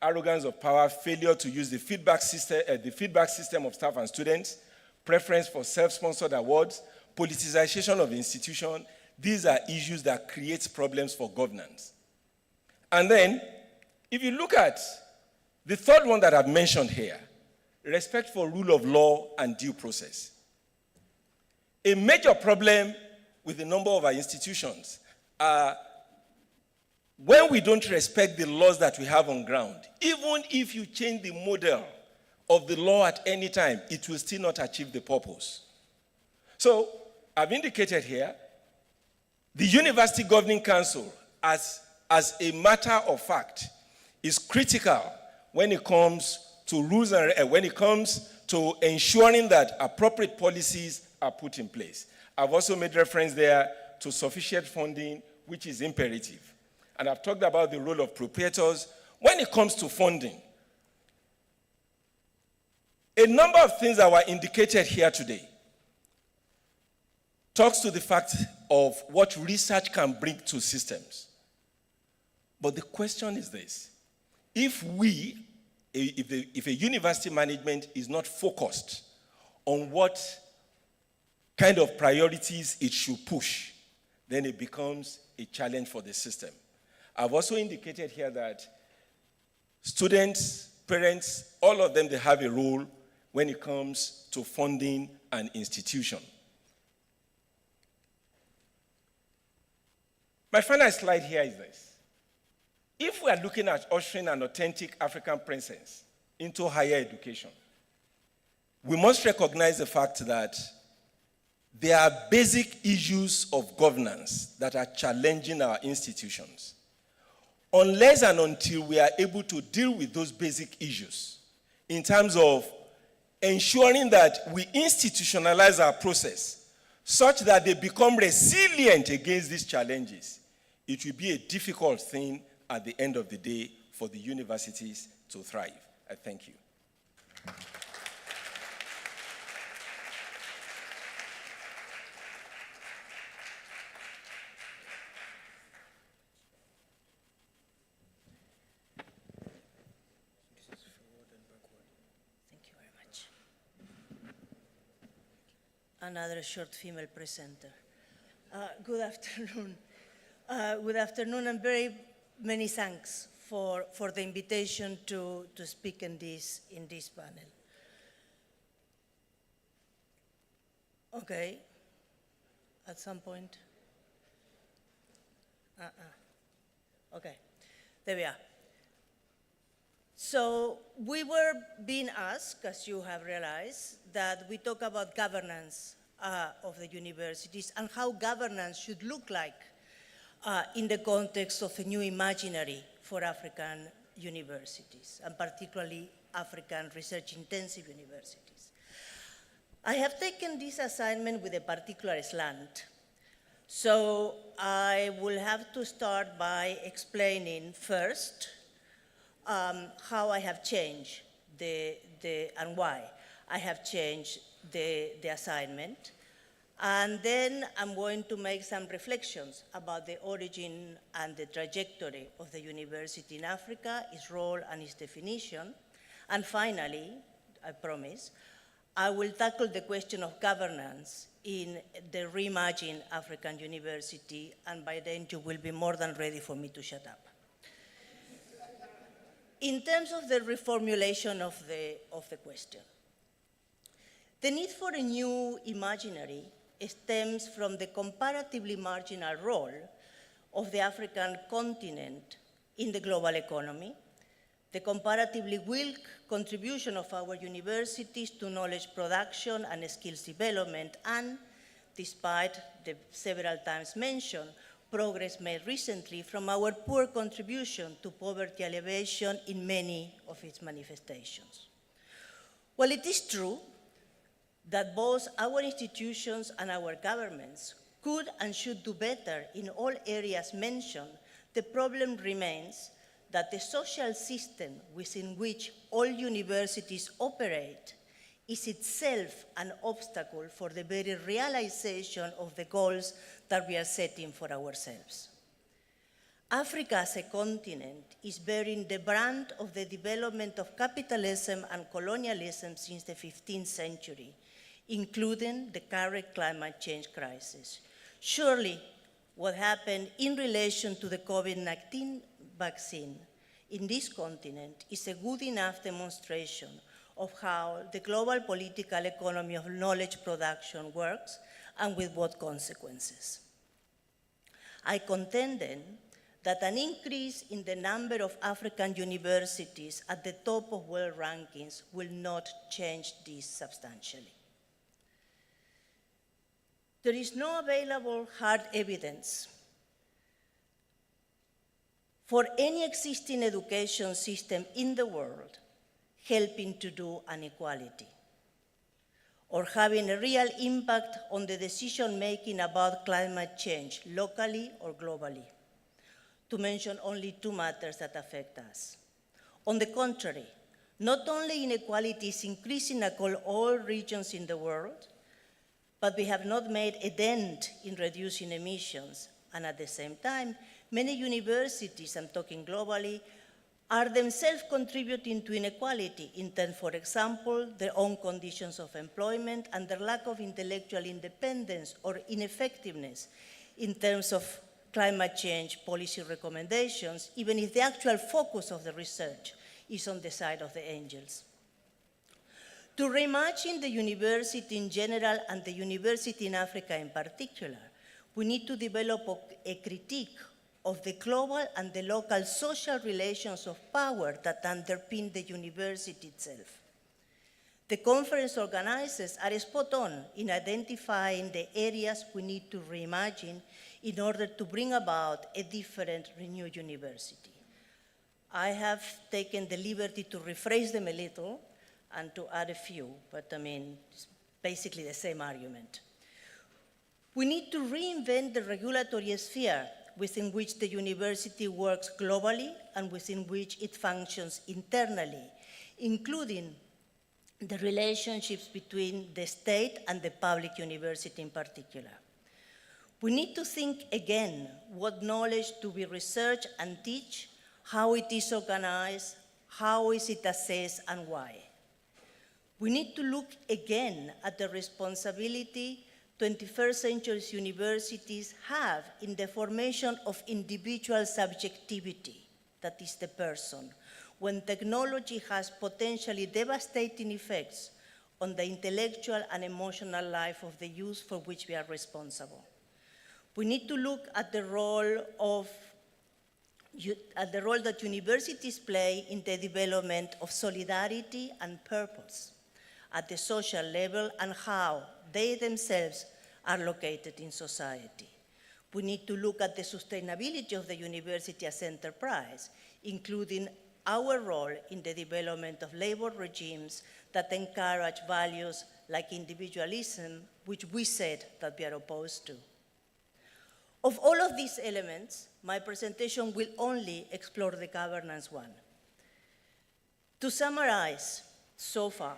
Arrogance of power, failure to use the feedback system of staff and students, preference for self-sponsored awards, politicization of the institution. These are issues that create problems for governance. And then, if you look at the third one that I've mentioned here, respect for rule of law, and due process. A major problem with a number of our institutions are when we don't respect the laws that we have on ground. Even if you change the model of the law at any time, it will still not achieve the purpose. So, I've indicated here, the University Governing Council, as a matter of fact, is critical when it comes to rules and when it comes to ensuring that appropriate policies are put in place. I've also made reference there to sufficient funding, which is imperative. And I've talked about the role of proprietors. When it comes to funding, a number of things that were indicated here today talks to the fact of what research can bring to systems. But the question is this: if a university management is not focused on what kind of priorities it should push, then it becomes a challenge for the system. I've also indicated here that students, parents, all of them, they have a role when it comes to funding an institution. My final slide here is this. If we are looking at ushering an authentic African presence into higher education, we must recognize the fact that there are basic issues of governance that are challenging our institutions. Unless and until we are able to deal with those basic issues in terms of ensuring that we institutionalize our process such that they become resilient against these challenges, it will be a difficult thing at the end of the day for the universities to thrive. I thank you. Another short female presenter. Good afternoon. Good afternoon, and very many thanks for the invitation to speak in this panel. Okay, at some point. Okay, there we are. So we were being asked, as you have realized, that we talk about governance of the universities and how governance should look like in the context of a new imaginary for African universities, and particularly African research-intensive universities. I have taken this assignment with a particular slant. So I will have to start by explaining first how I have changed and why I have changed the assignment. And then I'm going to make some reflections about the origin and the trajectory of the university in Africa, its role and its definition. And finally, I promise, I will tackle the question of governance in the reimagined African university, and by then you will be more than ready for me to shut up. In terms of the reformulation of the question, the need for a new imaginary stems from the comparatively marginal role of the African continent in the global economy, the comparatively weak contribution of our universities to knowledge production and skills development, and despite the several times mentioned progress made recently from our poor contribution to poverty alleviation in many of its manifestations. Well, it is true that both our institutions and our governments could and should do better in all areas mentioned. The problem remains that the social system within which all universities operate is itself an obstacle for the very realization of the goals that we are setting for ourselves. Africa as a continent is bearing the brunt of the development of capitalism and colonialism since the 15th century, including the current climate change crisis. Surely, what happened in relation to the COVID-19 vaccine in this continent is a good enough demonstration of how the global political economy of knowledge production works and with what consequences. I contend then that an increase in the number of African universities at the top of world rankings will not change this substantially. There is no available hard evidence for any existing education system in the world helping to do an equality or having a real impact on the decision-making about climate change, locally or globally, to mention only two matters that affect us. On the contrary, not only inequality is increasing across all regions in the world, but we have not made a dent in reducing emissions, and at the same time, many universities, I'm talking globally, are themselves contributing to inequality in terms, for example, their own conditions of employment and their lack of intellectual independence or ineffectiveness in terms of climate change policy recommendations, even if the actual focus of the research is on the side of the angels. To reimagine the university in general and the university in Africa in particular, we need to develop a critique of the global and the local social relations of power that underpin the university itself. The conference organizers are spot on in identifying the areas we need to reimagine in order to bring about a different, renewed university. I have taken the liberty to rephrase them a little and to add a few, but I mean, it's basically the same argument. We need to reinvent the regulatory sphere within which the university works globally and within which it functions internally, including the relationships between the state and the public university in particular. We need to think again what knowledge do we research and teach, how it is organized, how is it assessed, and why. We need to look again at the responsibility 21st century universities have in the formation of individual subjectivity, that is the person, when technology has potentially devastating effects on the intellectual and emotional life of the youth for which we are responsible. We need to look at the role that universities play in the development of solidarity and purpose at the social level and how they themselves are located in society. We need to look at the sustainability of the university as enterprise, including our role in the development of labor regimes that encourage values like individualism, which we said that we are opposed to. Of all of these elements, my presentation will only explore the governance one. To summarize, so far,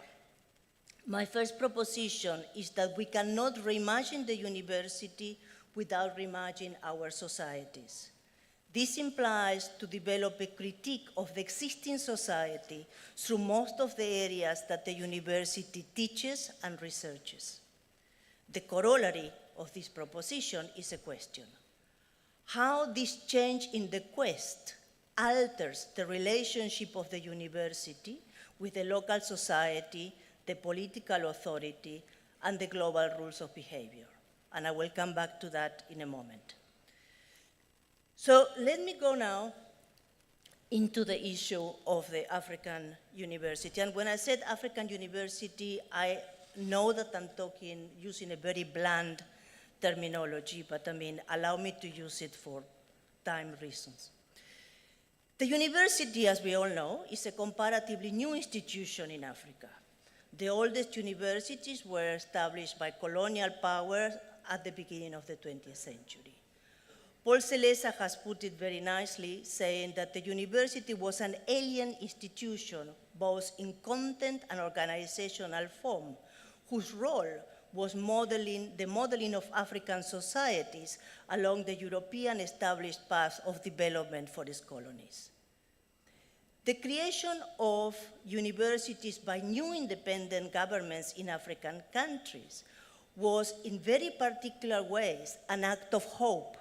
my first proposition is that we cannot reimagine the university without reimagining our societies. This implies to develop a critique of the existing society through most of the areas that the university teaches and researches. The corollary of this proposition is a question: how this change in the quest alters the relationship of the university with the local society, the political authority, and the global rules of behavior. And I will come back to that in a moment. So let me go now into the issue of the African university. And when I said African university, I know that I'm talking using a very bland terminology, but I mean, allow me to use it for time reasons. The university, as we all know, is a comparatively new institution in Africa. The oldest universities were established by colonial power at the beginning of the 20th century. Paul Selesa has put it very nicely, saying that the university was an alien institution, both in content and organizational form, whose role was the modeling of African societies along the European established path of development for its colonies. The creation of universities by new independent governments in African countries was in very particular ways an act of hope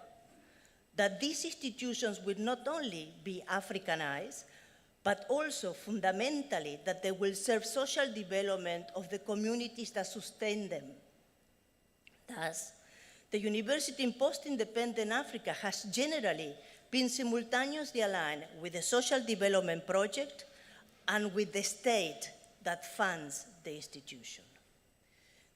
that these institutions would not only be Africanized, but also fundamentally that they will serve social development of the communities that sustain them. Thus, the university in post-independent Africa has generally been simultaneously aligned with the social development project and with the state that funds the institution.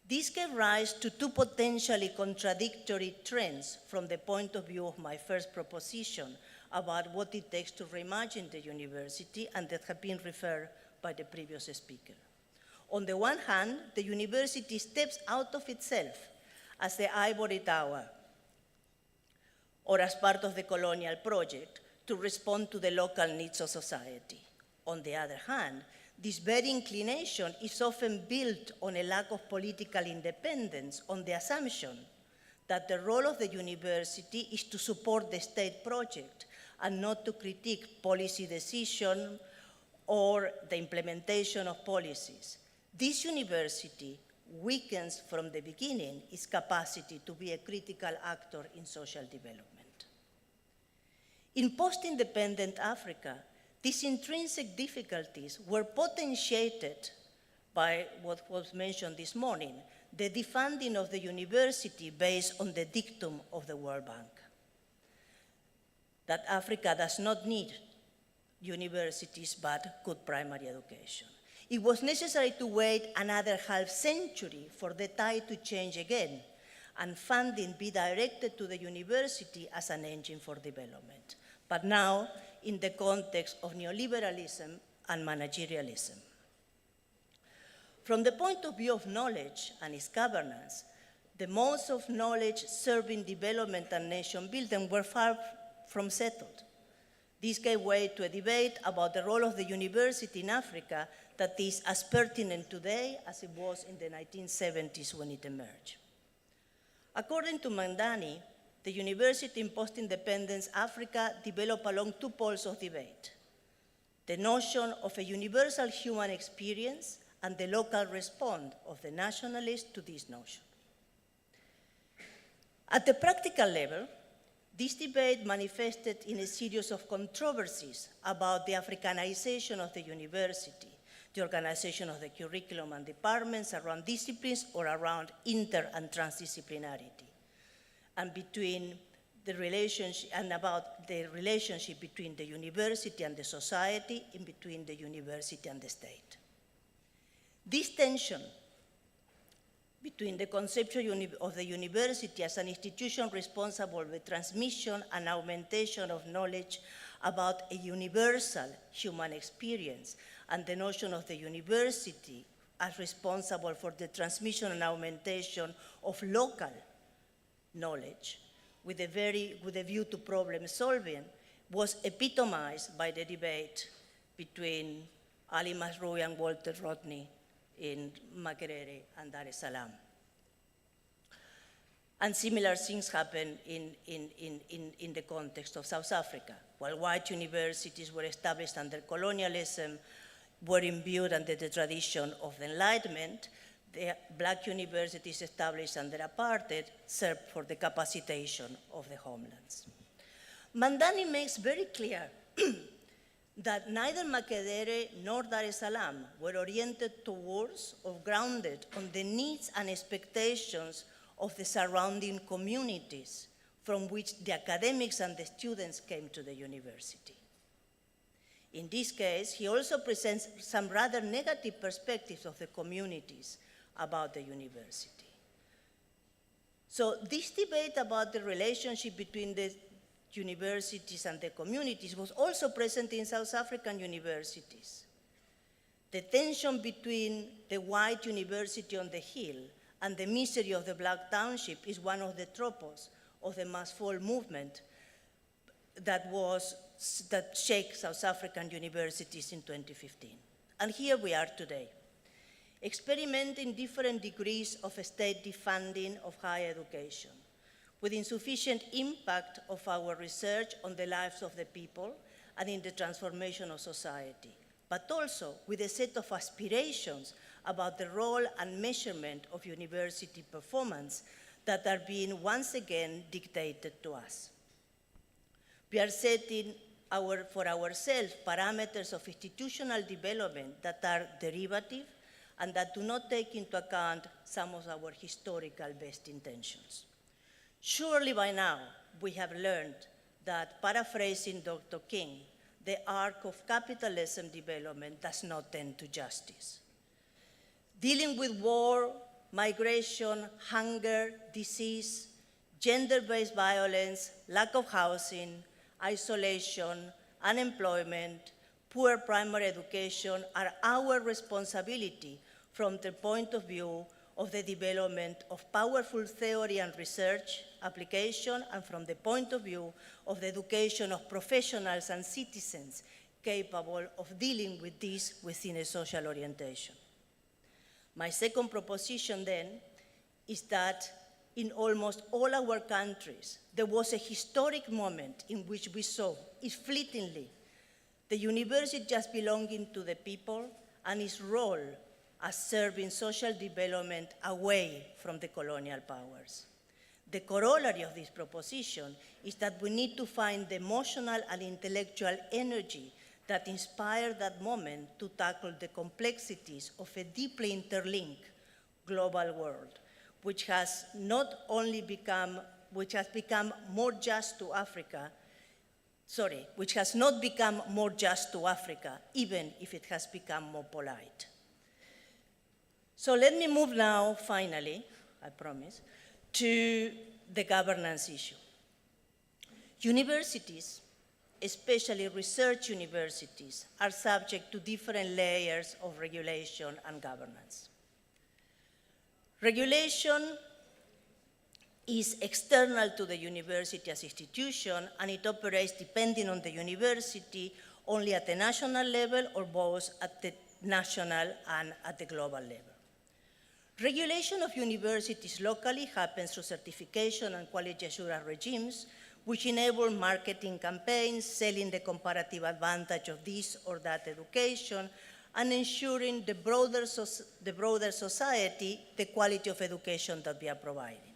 This gave rise to two potentially contradictory trends from the point of view of my first proposition about what it takes to reimagine the university, and that have been referred by the previous speaker. On the one hand, the university steps out of itself as the ivory tower or as part of the colonial project to respond to the local needs of society. On the other hand, this very inclination is often built on a lack of political independence, on the assumption that the role of the university is to support the state project and not to critique policy decision or the implementation of policies. This university weakens from the beginning its capacity to be a critical actor in social development. In post-independent Africa, these intrinsic difficulties were potentiated by what was mentioned this morning, the defunding of the university based on the dictum of the World Bank, that Africa does not need universities but good primary education. It was necessary to wait another half century for the tide to change again and funding be directed to the university as an engine for development, but now in the context of neoliberalism and managerialism. From the point of view of knowledge and its governance, the modes of knowledge serving development and nation building were far from settled. This gave way to a debate about the role of the university in Africa that is as pertinent today as it was in the 1970s when it emerged. According to Mandani, the university in post-independence Africa developed along two poles of debate: the notion of a universal human experience and the local response of the nationalists to this notion. At the practical level, this debate manifested in a series of controversies about the Africanization of the university, the organization of the curriculum and departments around disciplines or around inter- and transdisciplinarity, and between the relationship, and about the relationship between the university and the society, and between the university and the state. This tension between the conception of the university as an institution responsible for the transmission and augmentation of knowledge about a universal human experience and the notion of the university as responsible for the transmission and augmentation of local knowledge with a view to problem solving was epitomized by the debate between Ali Masroui and Walter Rodney in Makerere and Dar es Salaam. And similar things happen in the context of South Africa. While white universities were established under colonialism, were imbued under the tradition of the Enlightenment, the black universities established under apartheid served for the capacitation of the homelands. Mandani makes very clear that neither Makerere nor Dar es Salaam were oriented towards or grounded on the needs and expectations of the surrounding communities from which the academics and the students came to the university. In this case, he also presents some rather negative perspectives of the communities about the university. So this debate about the relationship between the universities and the communities was also present in South African universities. The tension between the white university on the hill and the misery of the black township is one of the tropos of the mass fall movement that shaped South African universities in 2015. And here we are today, experimenting different degrees of state defunding of higher education, with insufficient impact of our research on the lives of the people and in the transformation of society, but also with a set of aspirations about the role and measurement of university performance that are being once again dictated to us. We are setting for ourselves parameters of institutional development that are derivative and that do not take into account some of our historical best intentions. Surely by now, we have learned that, paraphrasing Dr. King, the arc of capitalism development does not tend to justice. Dealing with war, migration, hunger, disease, gender-based violence, lack of housing, isolation, unemployment, poor primary education are our responsibility from the point of view of the development of powerful theory and research application, and from the point of view of the education of professionals and citizens capable of dealing with this within a social orientation. My second proposition then is that in almost all our countries, there was a historic moment in which we saw, if fleetingly, the university just belonging to the people and its role as serving social development away from the colonial powers. The corollary of this proposition is that we need to find the emotional and intellectual energy that inspired that moment to tackle the complexities of a deeply interlinked global world, which has become more just to Africa, which has not become more just to Africa, even if it has become more polite. So let me move now, finally, I promise, to the governance issue. Universities, especially research universities, are subject to different layers of regulation and governance. Regulation is external to the university as institution, and it operates, depending on the university, only at the national level or both at the national and at the global level. Regulation of universities locally happens through certification and quality assurance regimes, which enable marketing campaigns, selling the comparative advantage of this or that education, and ensuring the broader society the quality of education that we are providing.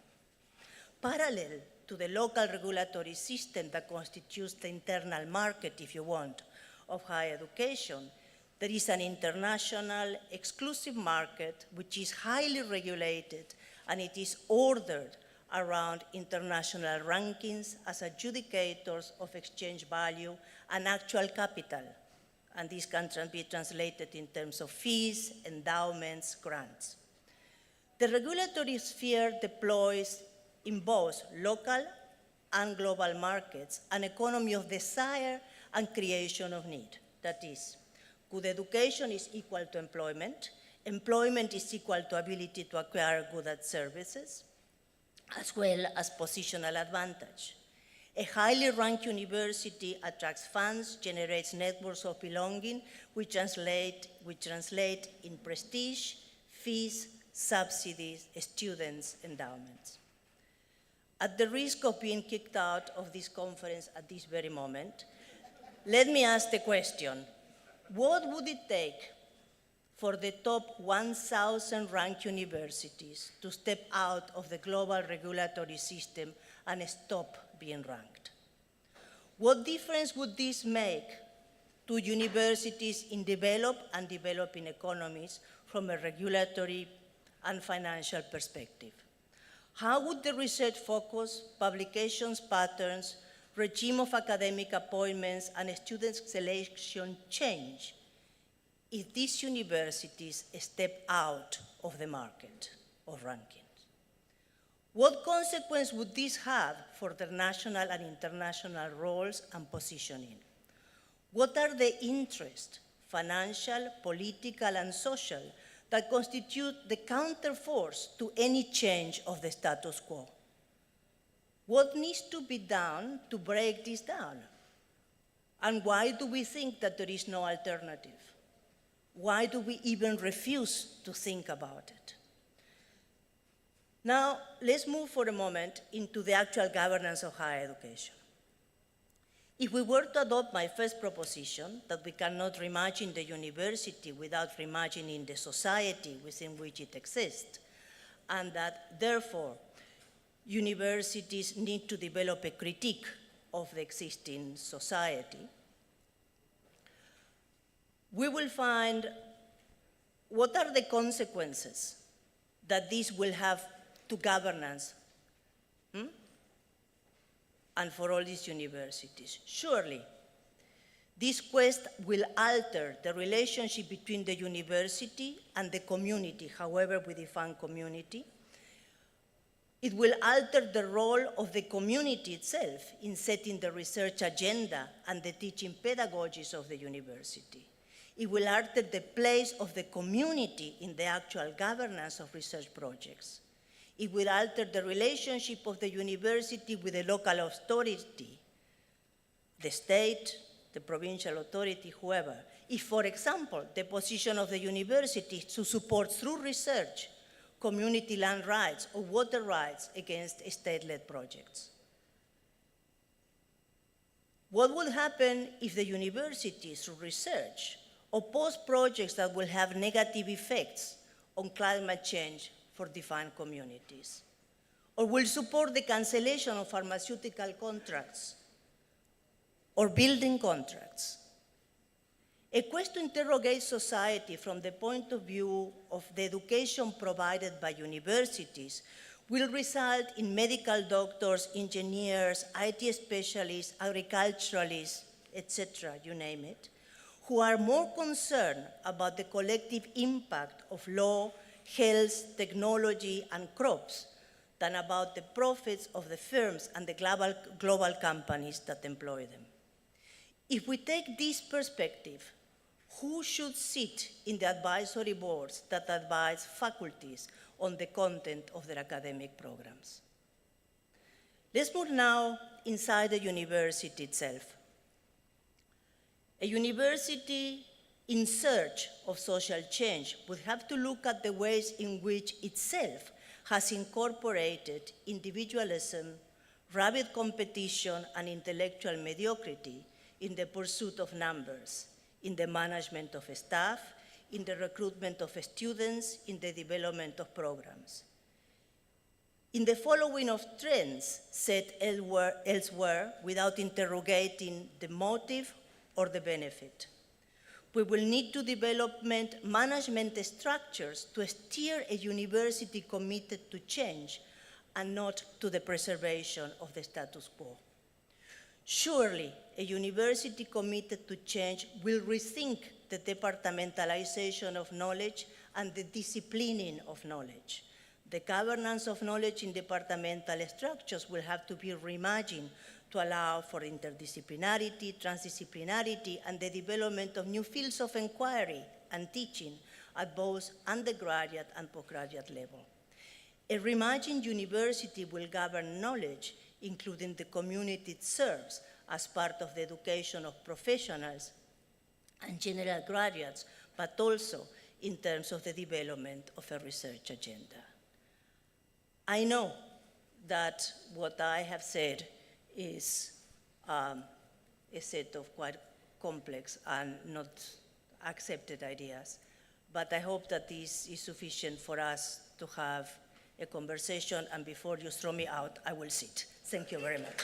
Parallel to the local regulatory system that constitutes the internal market, if you want, of higher education, there is an international exclusive market which is highly regulated, and it is ordered around international rankings as adjudicators of exchange value and actual capital. And this can be translated in terms of fees, endowments, grants. The regulatory sphere deploys in both local and global markets an economy of desire and creation of need. That is, good education is equal to employment. Employment is equal to ability to acquire goods and services, as well as positional advantage. A highly ranked university attracts funds, generates networks of belonging, which translate in prestige, fees, subsidies, students, endowments. At the risk of being kicked out of this conference at this very moment, let me ask the question: what would it take for the top 1,000 ranked universities to step out of the global regulatory system and stop being ranked? What difference would this make to universities in developed and developing economies from a regulatory and financial perspective? How would the research focus, publications patterns, regime of academic appointments, and student selection change if these universities step out of the market of rankings? What consequence would this have for their national and international roles and positioning? What are the interests, financial, political, and social, that constitute the counterforce to any change of the status quo? What needs to be done to break this down? And why do we think that there is no alternative? Why do we even refuse to think about it? Now, let's move for a moment into the actual governance of higher education. If we were to adopt my first proposition, that we cannot reimagine the university without reimagining the society within which it exists, and that therefore universities need to develop a critique of the existing society, we will find what are the consequences that this will have to governance and for all these universities. Surely, this quest will alter the relationship between the university and the community, however we define community. It will alter the role of the community itself in setting the research agenda and the teaching pedagogies of the university. It will alter the place of the community in the actual governance of research projects. It will alter the relationship of the university with the local authority, the state, the provincial authority, whoever. If, for example, the position of the university is to support through research community land rights or water rights against state-led projects. What will happen if the university, through research, oppose projects that will have negative effects on climate change for defined communities? Or will support the cancellation of pharmaceutical contracts or building contracts? A quest to interrogate society from the point of view of the education provided by universities will result in medical doctors, engineers, IT specialists, agriculturalists, etc., you name it, who are more concerned about the collective impact of law, health, technology, and crops than about the profits of the firms and the global companies that employ them. If we take this perspective, who should sit in the advisory boards that advise faculties on the content of their academic programs? Let's move now inside the university itself. A university in search of social change would have to look at the ways in which itself has incorporated individualism, rabid competition, and intellectual mediocrity in the pursuit of numbers, in the management of staff, in the recruitment of students, in the development of programs. In the following of trends set elsewhere without interrogating the motive or the benefit. We will need to develop management structures to steer a university committed to change and not to the preservation of the status quo. Surely, a university committed to change will rethink the departmentalization of knowledge and the disciplining of knowledge. The governance of knowledge in departmental structures will have to be reimagined to allow for interdisciplinarity, transdisciplinarity, and the development of new fields of inquiry and teaching at both undergraduate and postgraduate level. A reimagined university will govern knowledge, including the community it serves, as part of the education of professionals and general graduates, but also in terms of the development of a research agenda. I know that what I have said is a set of quite complex and not accepted ideas, but I hope that this is sufficient for us to have a conversation, and before you throw me out, I will sit. Thank you very much.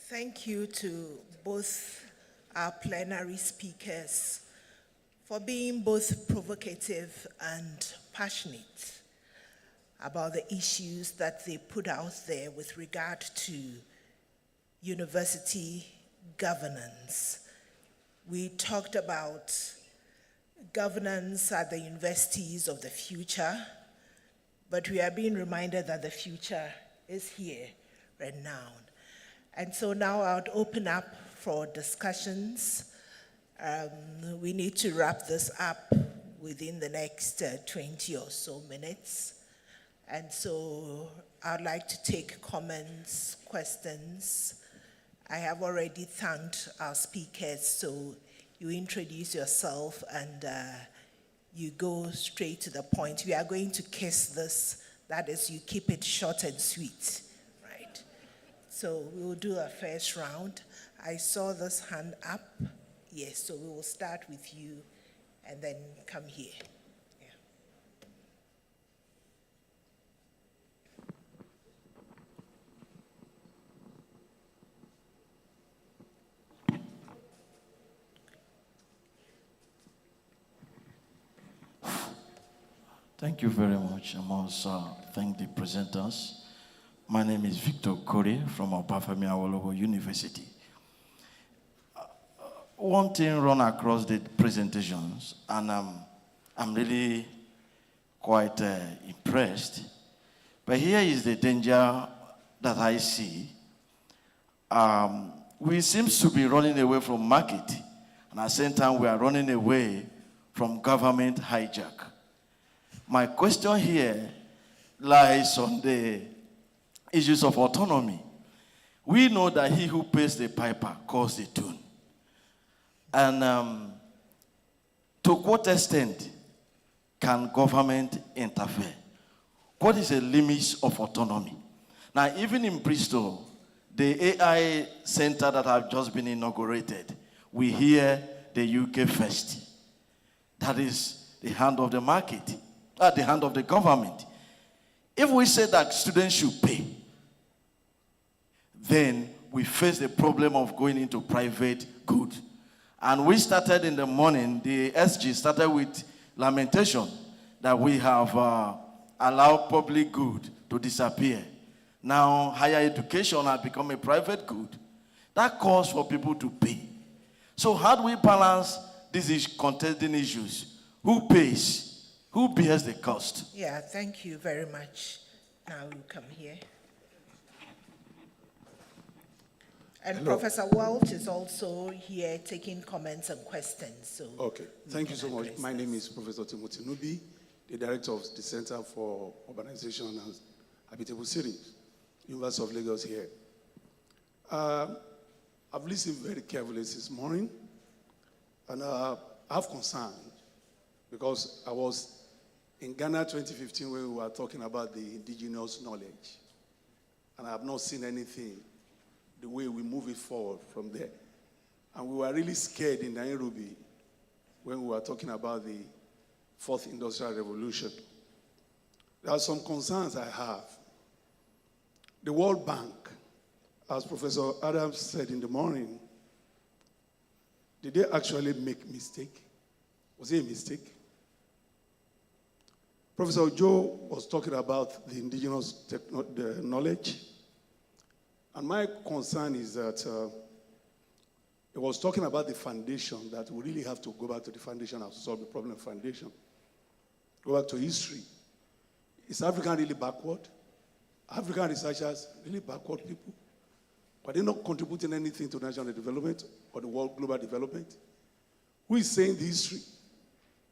Thank you to both our plenary speakers for being both provocative and passionate about the issues that they put out there with regard to university governance. We talked about governance at the universities of the future, but we are being reminded that the future is here right now. And so now I would open up for discussions. We need to wrap this up within the next 20 or so minutes. And so I'd like to take comments, questions. I have already thanked our speakers, so you introduce yourself and you go straight to the point. We are going to kiss this, that is, you keep it short and sweet, right? So we will do a first round. I saw this hand up. Yes, so we will start with you and then come here. Thank you very much. I must thank the presenters. My name is Victor Kore from Obafemi Awolowo University. One thing run across the presentations, and I'm really quite impressed. But here is the danger that I see. We seem to be running away from market, and at the same time we are running away from government hijack. My question here lies on the issues of autonomy. We know that he who pays the piper calls the tune. And to what extent can government interfere? What is the limits of autonomy? Now, even in Bristol, the AI center that have just been inaugurated, we hear the UK first. That is the hand of the market, the hand of the government. If we say that students should pay, then we face the problem of going into private good. And we started in the morning, the SG started with lamentation that we have allowed public good to disappear. Now, higher education has become a private good. That calls for people to pay. So how do we balance these contending issues? Who pays? Who bears the cost? Yeah, thank you very much. Now you come here. And Hello. Professor Welch is also here taking comments and questions. So Okay, thank you so much. My name is Professor Timothy Nubi, the Director of the Center for Urbanization and Habitable Cities, University of Lagos here. I've listened very carefully this morning, and I have concern because I was in Ghana 2015 when we were talking about the indigenous knowledge, and I have not seen anything the way we move it forward from there. And we were really scared in Nairobi when we were talking about the fourth industrial revolution. There are some concerns I have. The World Bank, as Professor Adams said in the morning, did they actually make a mistake? Was it a mistake? Professor Joe was talking about the indigenous the knowledge. And my concern is that it was talking about the foundation, that we really have to go back to the foundation and solve the problem of foundation. Go back to history. Is Africa really backward? African researchers really backward people? But they're not contributing anything to national development or the world global development. Who is saying the history?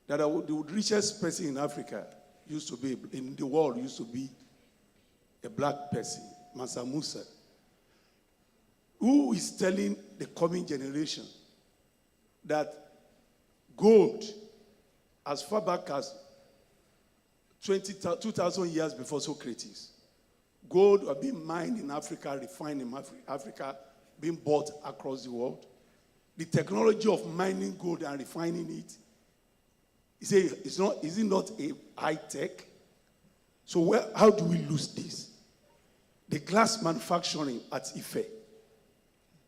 That the richest person in Africa used to be, in the world used to be a black person, Mansa Musa. Who is telling the coming generation that gold, as far back as 2,000 years before Socrates, gold was being mined in Africa, refined in Africa, being bought across the world? The technology of mining gold and refining it, is it not a high tech? So how do we lose this? The glass manufacturing at Ife,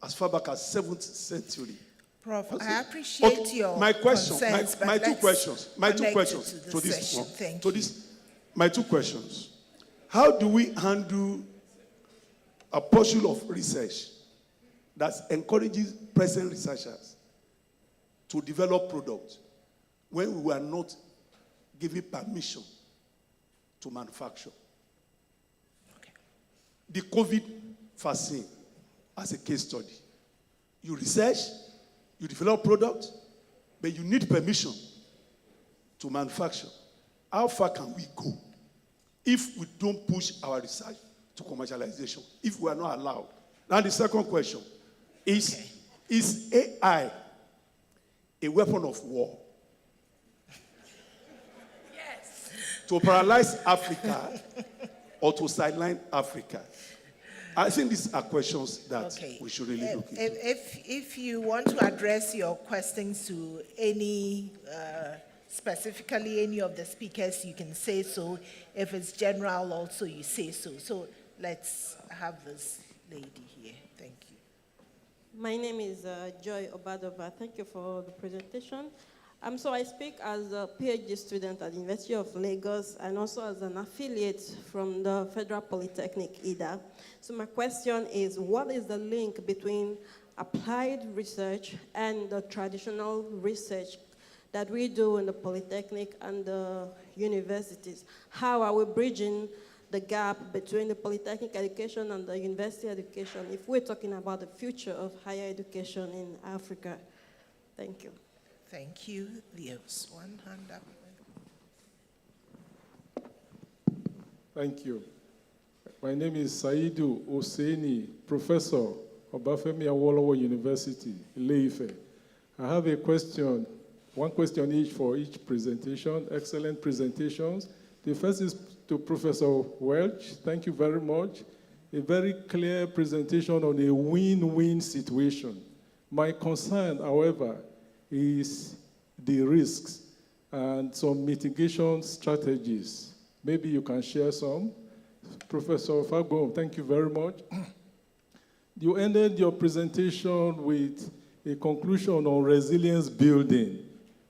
as far back as 7th century. Prof, I appreciate your concerns, my two questions to this session. Thank you. My two questions. How do we handle a pursuit of research that encourages present researchers to develop products when we are not given permission to manufacture? Okay. The COVID vaccine as a case study. You research, you develop products, but you need permission to manufacture. How far can we go if we don't push our research to commercialization, if we are not allowed? Now the second question is, is AI a weapon of war? Yes. To paralyze Africa or to sideline Africa? I think these are questions that we should really look into. If you want to address your questions to any, specifically any of the speakers, you can say so. If it's general also, you say so. So let's have this lady here. Thank you. My name is Joy Obadova. Thank you for the presentation. So I speak as a PhD student at the University of Lagos and also as an affiliate from the Federal Polytechnic, IDA. So my question is, what is the link between applied research and the traditional research that we do in the Polytechnic and the universities? How are we bridging the gap between the Polytechnic education and the university education if we're talking about the future of higher education in Africa? Thank you. Thank you. There's one hand up. Thank you. My name is Saidu Oseni, Professor, Obafemi Awolowo University, Ile-Ife. I have a question, one question each for each presentation, excellent presentations. The first is to Professor Welch. Thank you very much. A very clear presentation on a win-win situation. My concern, however, is the risks and some mitigation strategies. Maybe you can share some. Professor Fagbohun, thank you very much. You ended your presentation with a conclusion on resilience building.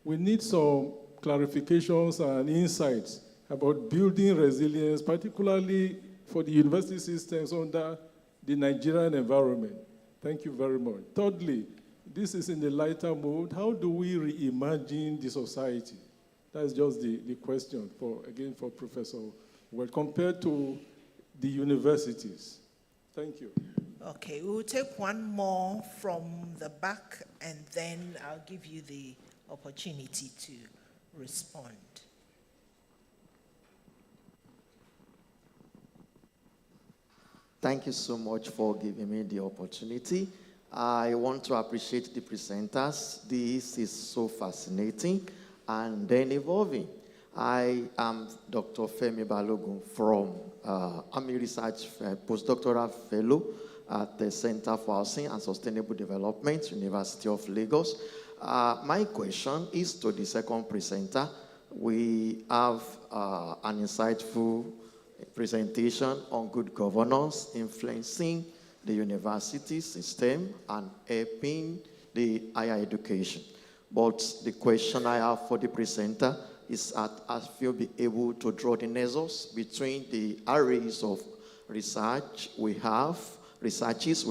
We need some clarifications and insights about building resilience, particularly for the university systems under the Nigerian environment. Thank you very much. Thirdly, this is in the lighter mode. How do we reimagine the society? That's just the question, again, for Professor Welch, compared to the universities. Thank you. Okay, we'll take one more from the back, and then I'll give you the opportunity to respond. Thank you so much for giving me the opportunity. I want to appreciate the presenters. This is so fascinating and then evolving. I am Dr. Femi Balogun from, I'm a research postdoctoral fellow at the Center for Housing and Sustainable Development, University of Lagos. My question is to the second presenter. We have an insightful presentation on good governance influencing the university system and helping the higher education. But the question I have for the presenter is if you'll be able to draw the nexus between the arrays of researches we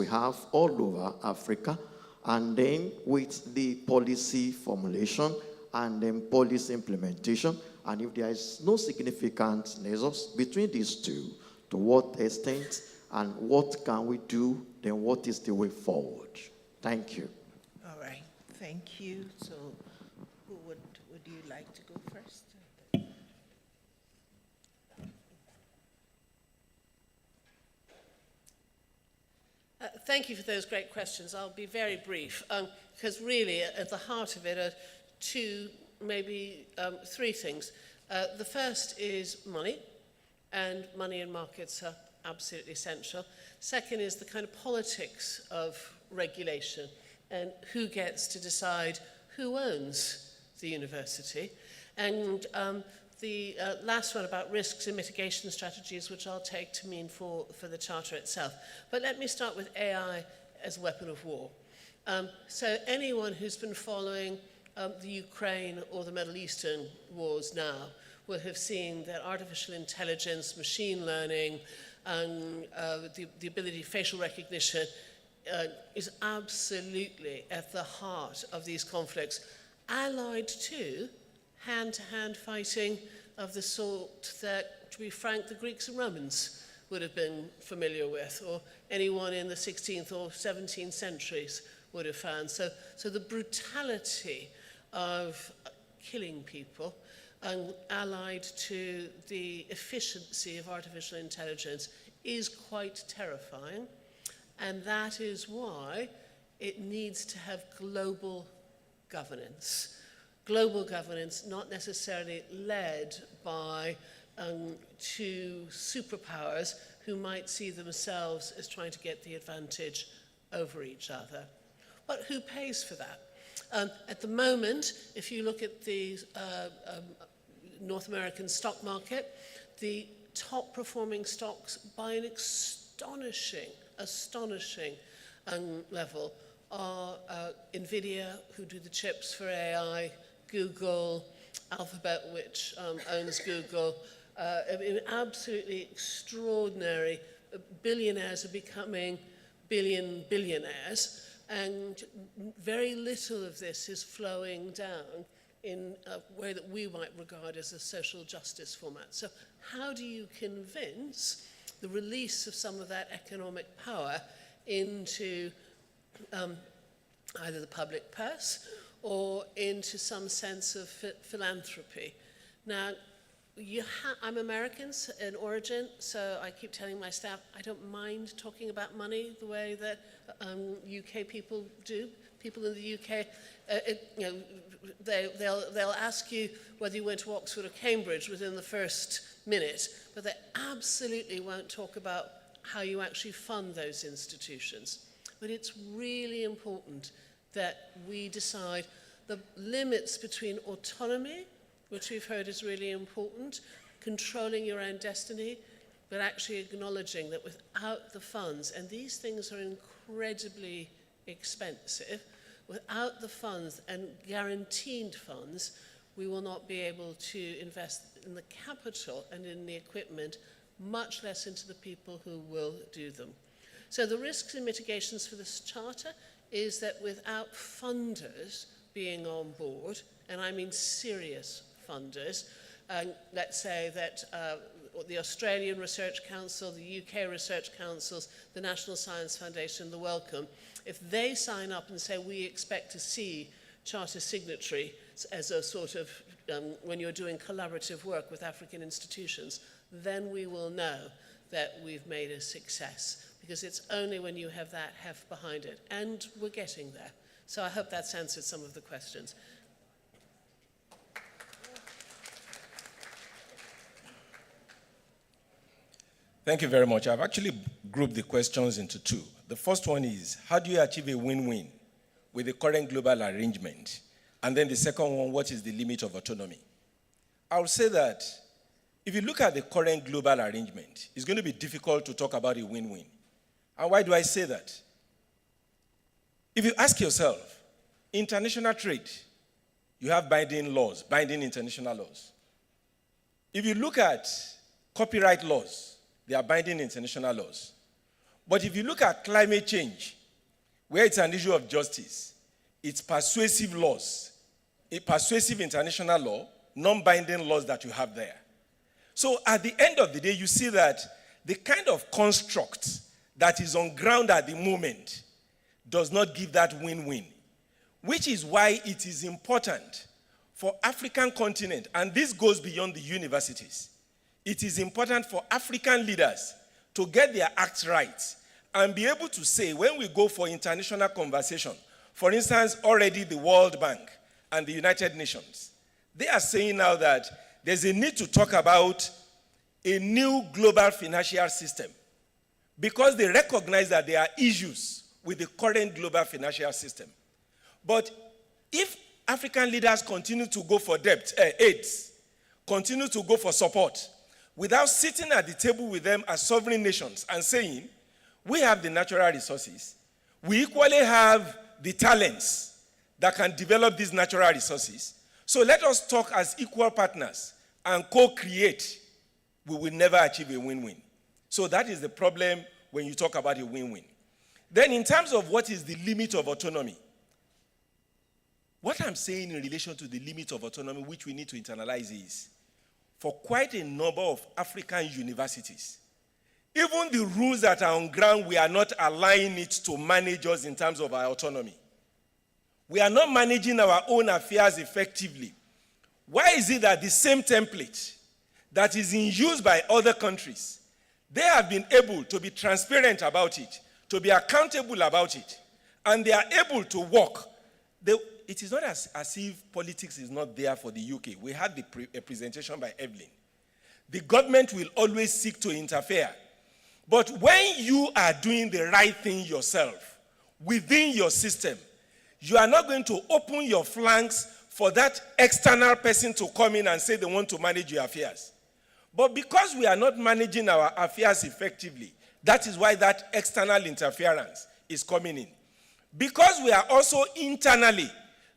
have all over Africa, and then with the policy formulation and then policy implementation, and if there is no significant nexus between these two, to what extent and what can we do, then what is the way forward? Thank you. All right, thank you. So who would you like to go first? Thank you for those great questions. I'll be very brief, because really at the heart of it are two, maybe three things. The first is money, and money in markets are absolutely essential. Second is the kind of politics of regulation and who gets to decide who owns the university. And the last one about risks and mitigation strategies, which I'll take to mean for the Charter itself. But let me start with AI as a weapon of war. So anyone who's been following the Ukraine or the Middle Eastern wars now will have seen that artificial intelligence, machine learning, and the ability of facial recognition is absolutely at the heart of these conflicts, allied to hand-to-hand fighting of the sort that, to be frank, the Greeks and Romans would have been familiar with, or anyone in the 16th or 17th centuries would have found. So the brutality of killing people, allied to the efficiency of artificial intelligence, is quite terrifying. And that is why it needs to have global governance. Global governance, not necessarily led by two superpowers who might see themselves as trying to get the advantage over each other. But who pays for that? At the moment, if you look at the North American stock market, the top performing stocks by an astonishing level are NVIDIA, who do the chips for AI, Google, Alphabet, which owns Google. Absolutely extraordinary. Billionaires are becoming billionaires, and very little of this is flowing down in a way that we might regard as a social justice format. So how do you convince the release of some of that economic power into either the public purse or into some sense of philanthropy? Now, I'm American in origin, so I keep telling my staff I don't mind talking about money the way that UK people do. People in the UK, they'll ask you whether you went to Oxford or Cambridge within the first minute, but they absolutely won't talk about how you actually fund those institutions. But it's really important that we decide the limits between autonomy, which we've heard is really important, controlling your own destiny, but actually acknowledging that without the funds, and these things are incredibly expensive, without the funds and guaranteed funds, we will not be able to invest in the capital and in the equipment, much less into the people who will do them. So the risks and mitigations for this charter is that without funders being on board, and I mean serious funders, let's say that the Australian Research Council, the UK Research Councils, the National Science Foundation, the Wellcome, if they sign up and say we expect to see charter signatory as a sort of, when you're doing collaborative work with African institutions, then we will know that we've made a success, because it's only when you have that heft behind it, and we're getting there. So I hope that's answered some of the questions. Thank you very much. I've actually grouped the questions into two. The first one is, how do you achieve a win-win with the current global arrangement? And then the second one, what is the limit of autonomy? I would say that if you look at the current global arrangement, it's going to be difficult to talk about a win-win. And why do I say that? If you ask yourself, international trade, you have binding laws, binding international laws. If you look at copyright laws, they are binding international laws. But if you look at climate change, where it's an issue of justice, it's persuasive laws, a persuasive international law, non-binding laws that you have there. So at the end of the day, you see that the kind of construct that is on ground at the moment does not give that win-win, which is why it is important for African continent, and this goes beyond the universities. It is important for African leaders to get their acts right and be able to say, when we go for international conversation, for instance, already the World Bank and the United Nations, they are saying now that there's a need to talk about a new global financial system, because they recognize that there are issues with the current global financial system. But if African leaders continue to go for aids, continue to go for support, without sitting at the table with them as sovereign nations and saying, we have the natural resources, we equally have the talents that can develop these natural resources, so let us talk as equal partners and co-create, we will never achieve a win-win. So that is the problem when you talk about a win-win. Then in terms of what is the limit of autonomy, what I'm saying in relation to the limit of autonomy, which we need to internalize, is for quite a number of African universities, even the rules that are on ground, we are not allowing it to manage us in terms of our autonomy. We are not managing our own affairs effectively. Why is it that the same template that is in use by other countries, they have been able to be transparent about it, to be accountable about it, and they are able to work? It is not as if politics is not there for the UK. We had a presentation by Evelyn. The government will always seek to interfere. But when you are doing the right thing yourself, within your system, you are not going to open your flanks for that external person to come in and say they want to manage your affairs. But because we are not managing our affairs effectively, that is why that external interference is coming in. Because we are also internally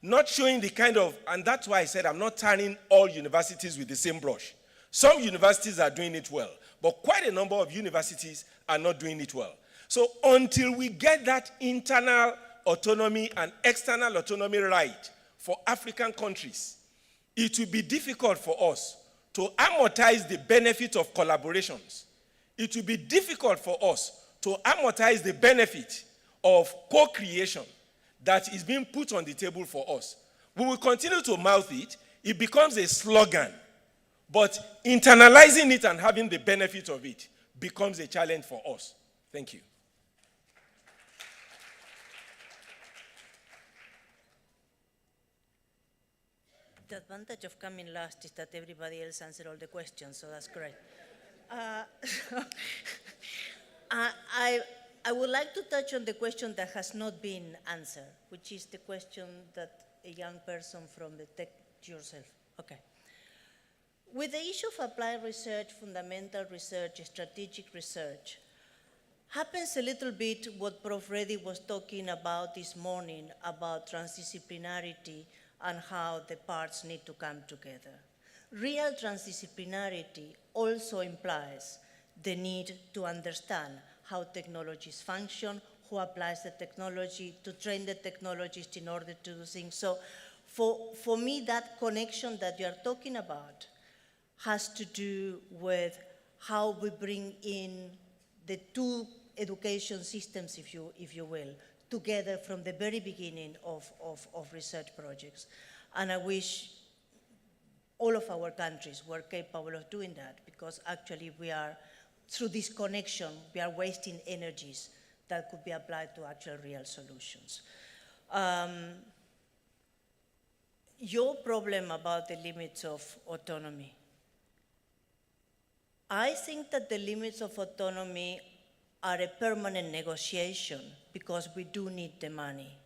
not showing the kind of, and that's why I said I'm not turning all universities with the same brush. Some universities are doing it well, but quite a number of universities are not doing it well. So until we get that internal autonomy and external autonomy right for African countries, it will be difficult for us to amortize the benefit of collaborations. It will be difficult for us to amortize the benefit of co-creation that is being put on the table for us. We will continue to mouth it. It becomes a slogan. But internalizing it and having the benefit of it becomes a challenge for us. Thank you. The advantage of coming last is that everybody else answered all the questions, so that's great. I would like to touch on the question that has not been answered, which is the question that a young person from the tech, yourself. Okay. With the issue of applied research, fundamental research, strategic research, happens a little bit what Prof. Reddy was talking about this morning about transdisciplinarity and how the parts need to come together. Real transdisciplinarity also implies the need to understand how technologies function, who applies the technology, to train the technologists in order to do things. So for me, that connection that you are talking about has to do with how we bring in the two education systems, if you will, together from the very beginning of research projects. And I wish all of our countries were capable of doing that, because actually we are, through this connection, we are wasting energies that could be applied to actual real solutions. Your problem about the limits of autonomy. I think that the limits of autonomy are a permanent negotiation because we do need the money.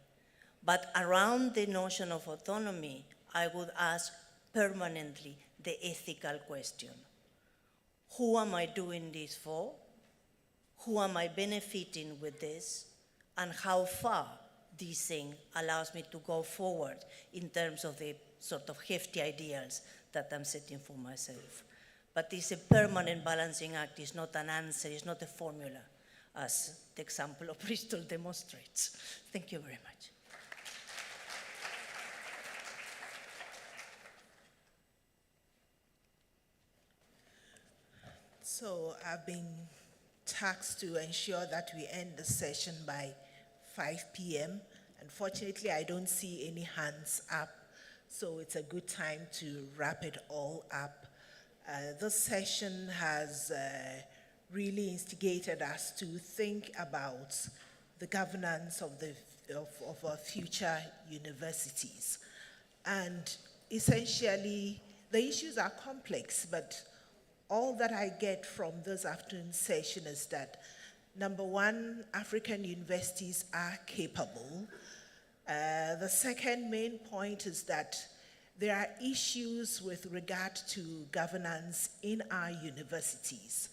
But around the notion of autonomy, I would ask permanently the ethical question. Who am I doing this for? Who am I benefiting with this? And how far this thing allows me to go forward in terms of the sort of hefty ideals that I'm setting for myself. But it's a permanent balancing act. It's not an answer. It's not a formula, as the example of Bristol demonstrates. Thank you very much. So I've been tasked to ensure that we end the session by 5 p.m. Unfortunately, I don't see any hands up, so it's a good time to wrap it all up. This session has really instigated us to think about the governance of our future universities. And essentially, the issues are complex, but all that I get from this afternoon's session is that, number one, African universities are capable. The second main point is that there are issues with regard to governance in our universities,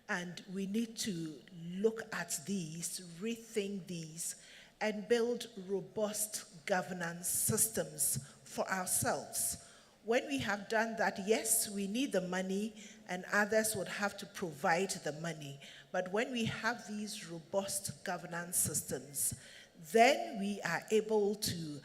and we need to look at these, rethink these, and build robust governance systems for ourselves. When we have done that, yes, we need the money, and others would have to provide the money. But when we have these robust governance systems, then we are able to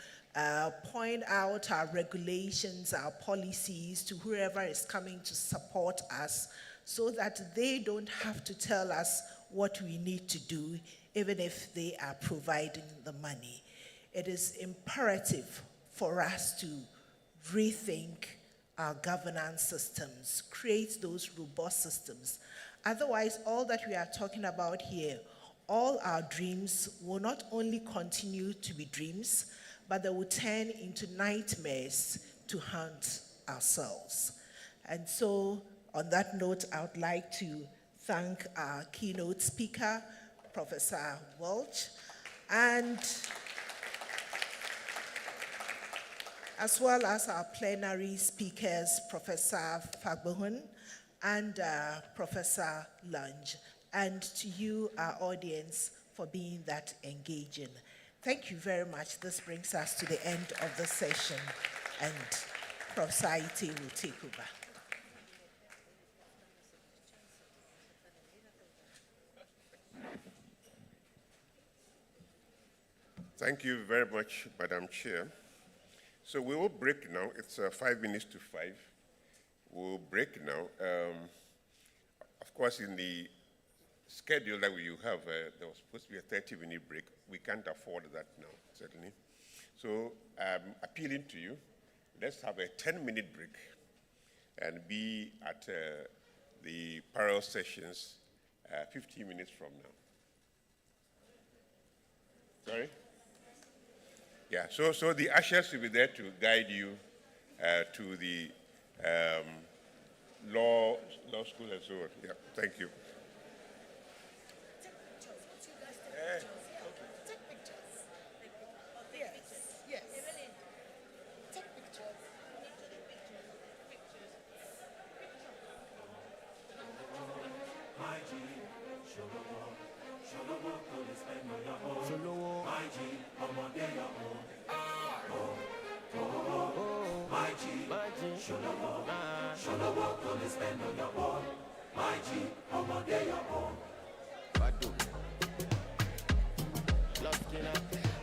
point out our regulations, our policies to whoever is coming to support us, so that they don't have to tell us what we need to do, even if they are providing the money. It is imperative for us to rethink our governance systems, create those robust systems. Otherwise, all that we are talking about here, all our dreams will not only continue to be dreams, but they will turn into nightmares to haunt ourselves. And so, on that note, I would like to thank our keynote speaker, Professor Welch, and as well as our plenary speakers, Professor Fagbohun and Professor Lange, and to you, our audience, for being that engaging. Thank you very much. This brings us to the end of the session, and Prof. Saiti will take over. Thank you very much, Madam Chair. So we will break now. It's 5 minutes to 5. We'll break now. Of course, in the schedule that you have, there was supposed to be a 30-minute break. We can't afford that now, certainly. So I'm appealing to you, let's have a 10-minute break and be at the parallel sessions 15 minutes from now. Sorry? Yeah, so the ushers will be there to guide you to the law school and so on. Yeah, thank you.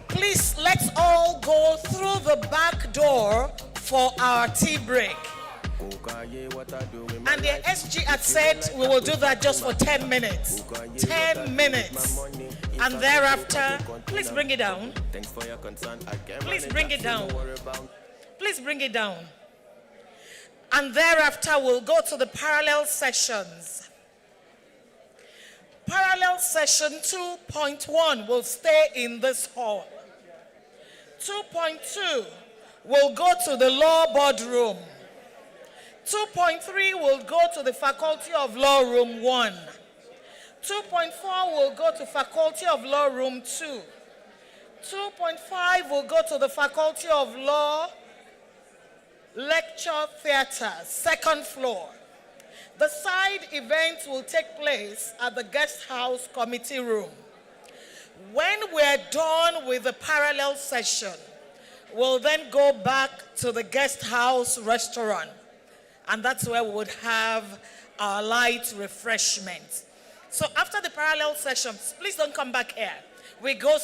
Please, let's all go through the back door for our tea break. And the SG had said we will do that just for 10 minutes. 10 minutes. And thereafter, please bring it down. Please bring it down. Please bring it down. And thereafter, we'll go to the parallel sessions. Parallel session 2.1 will stay in this hall. 2.2 will go to the law boardroom. 2.3 will go to the Faculty of Law Room 1. 2.4 will go to Faculty of Law Room 2. 2.5 will go to the Faculty of Law Lecture Theatre, 2nd floor. The side events will take place at the guest house committee room. When we're done with the parallel session, we'll then go back to the guest house restaurant. And that's where we would have our light refreshments. So after the parallel sessions, please don't come back here. We go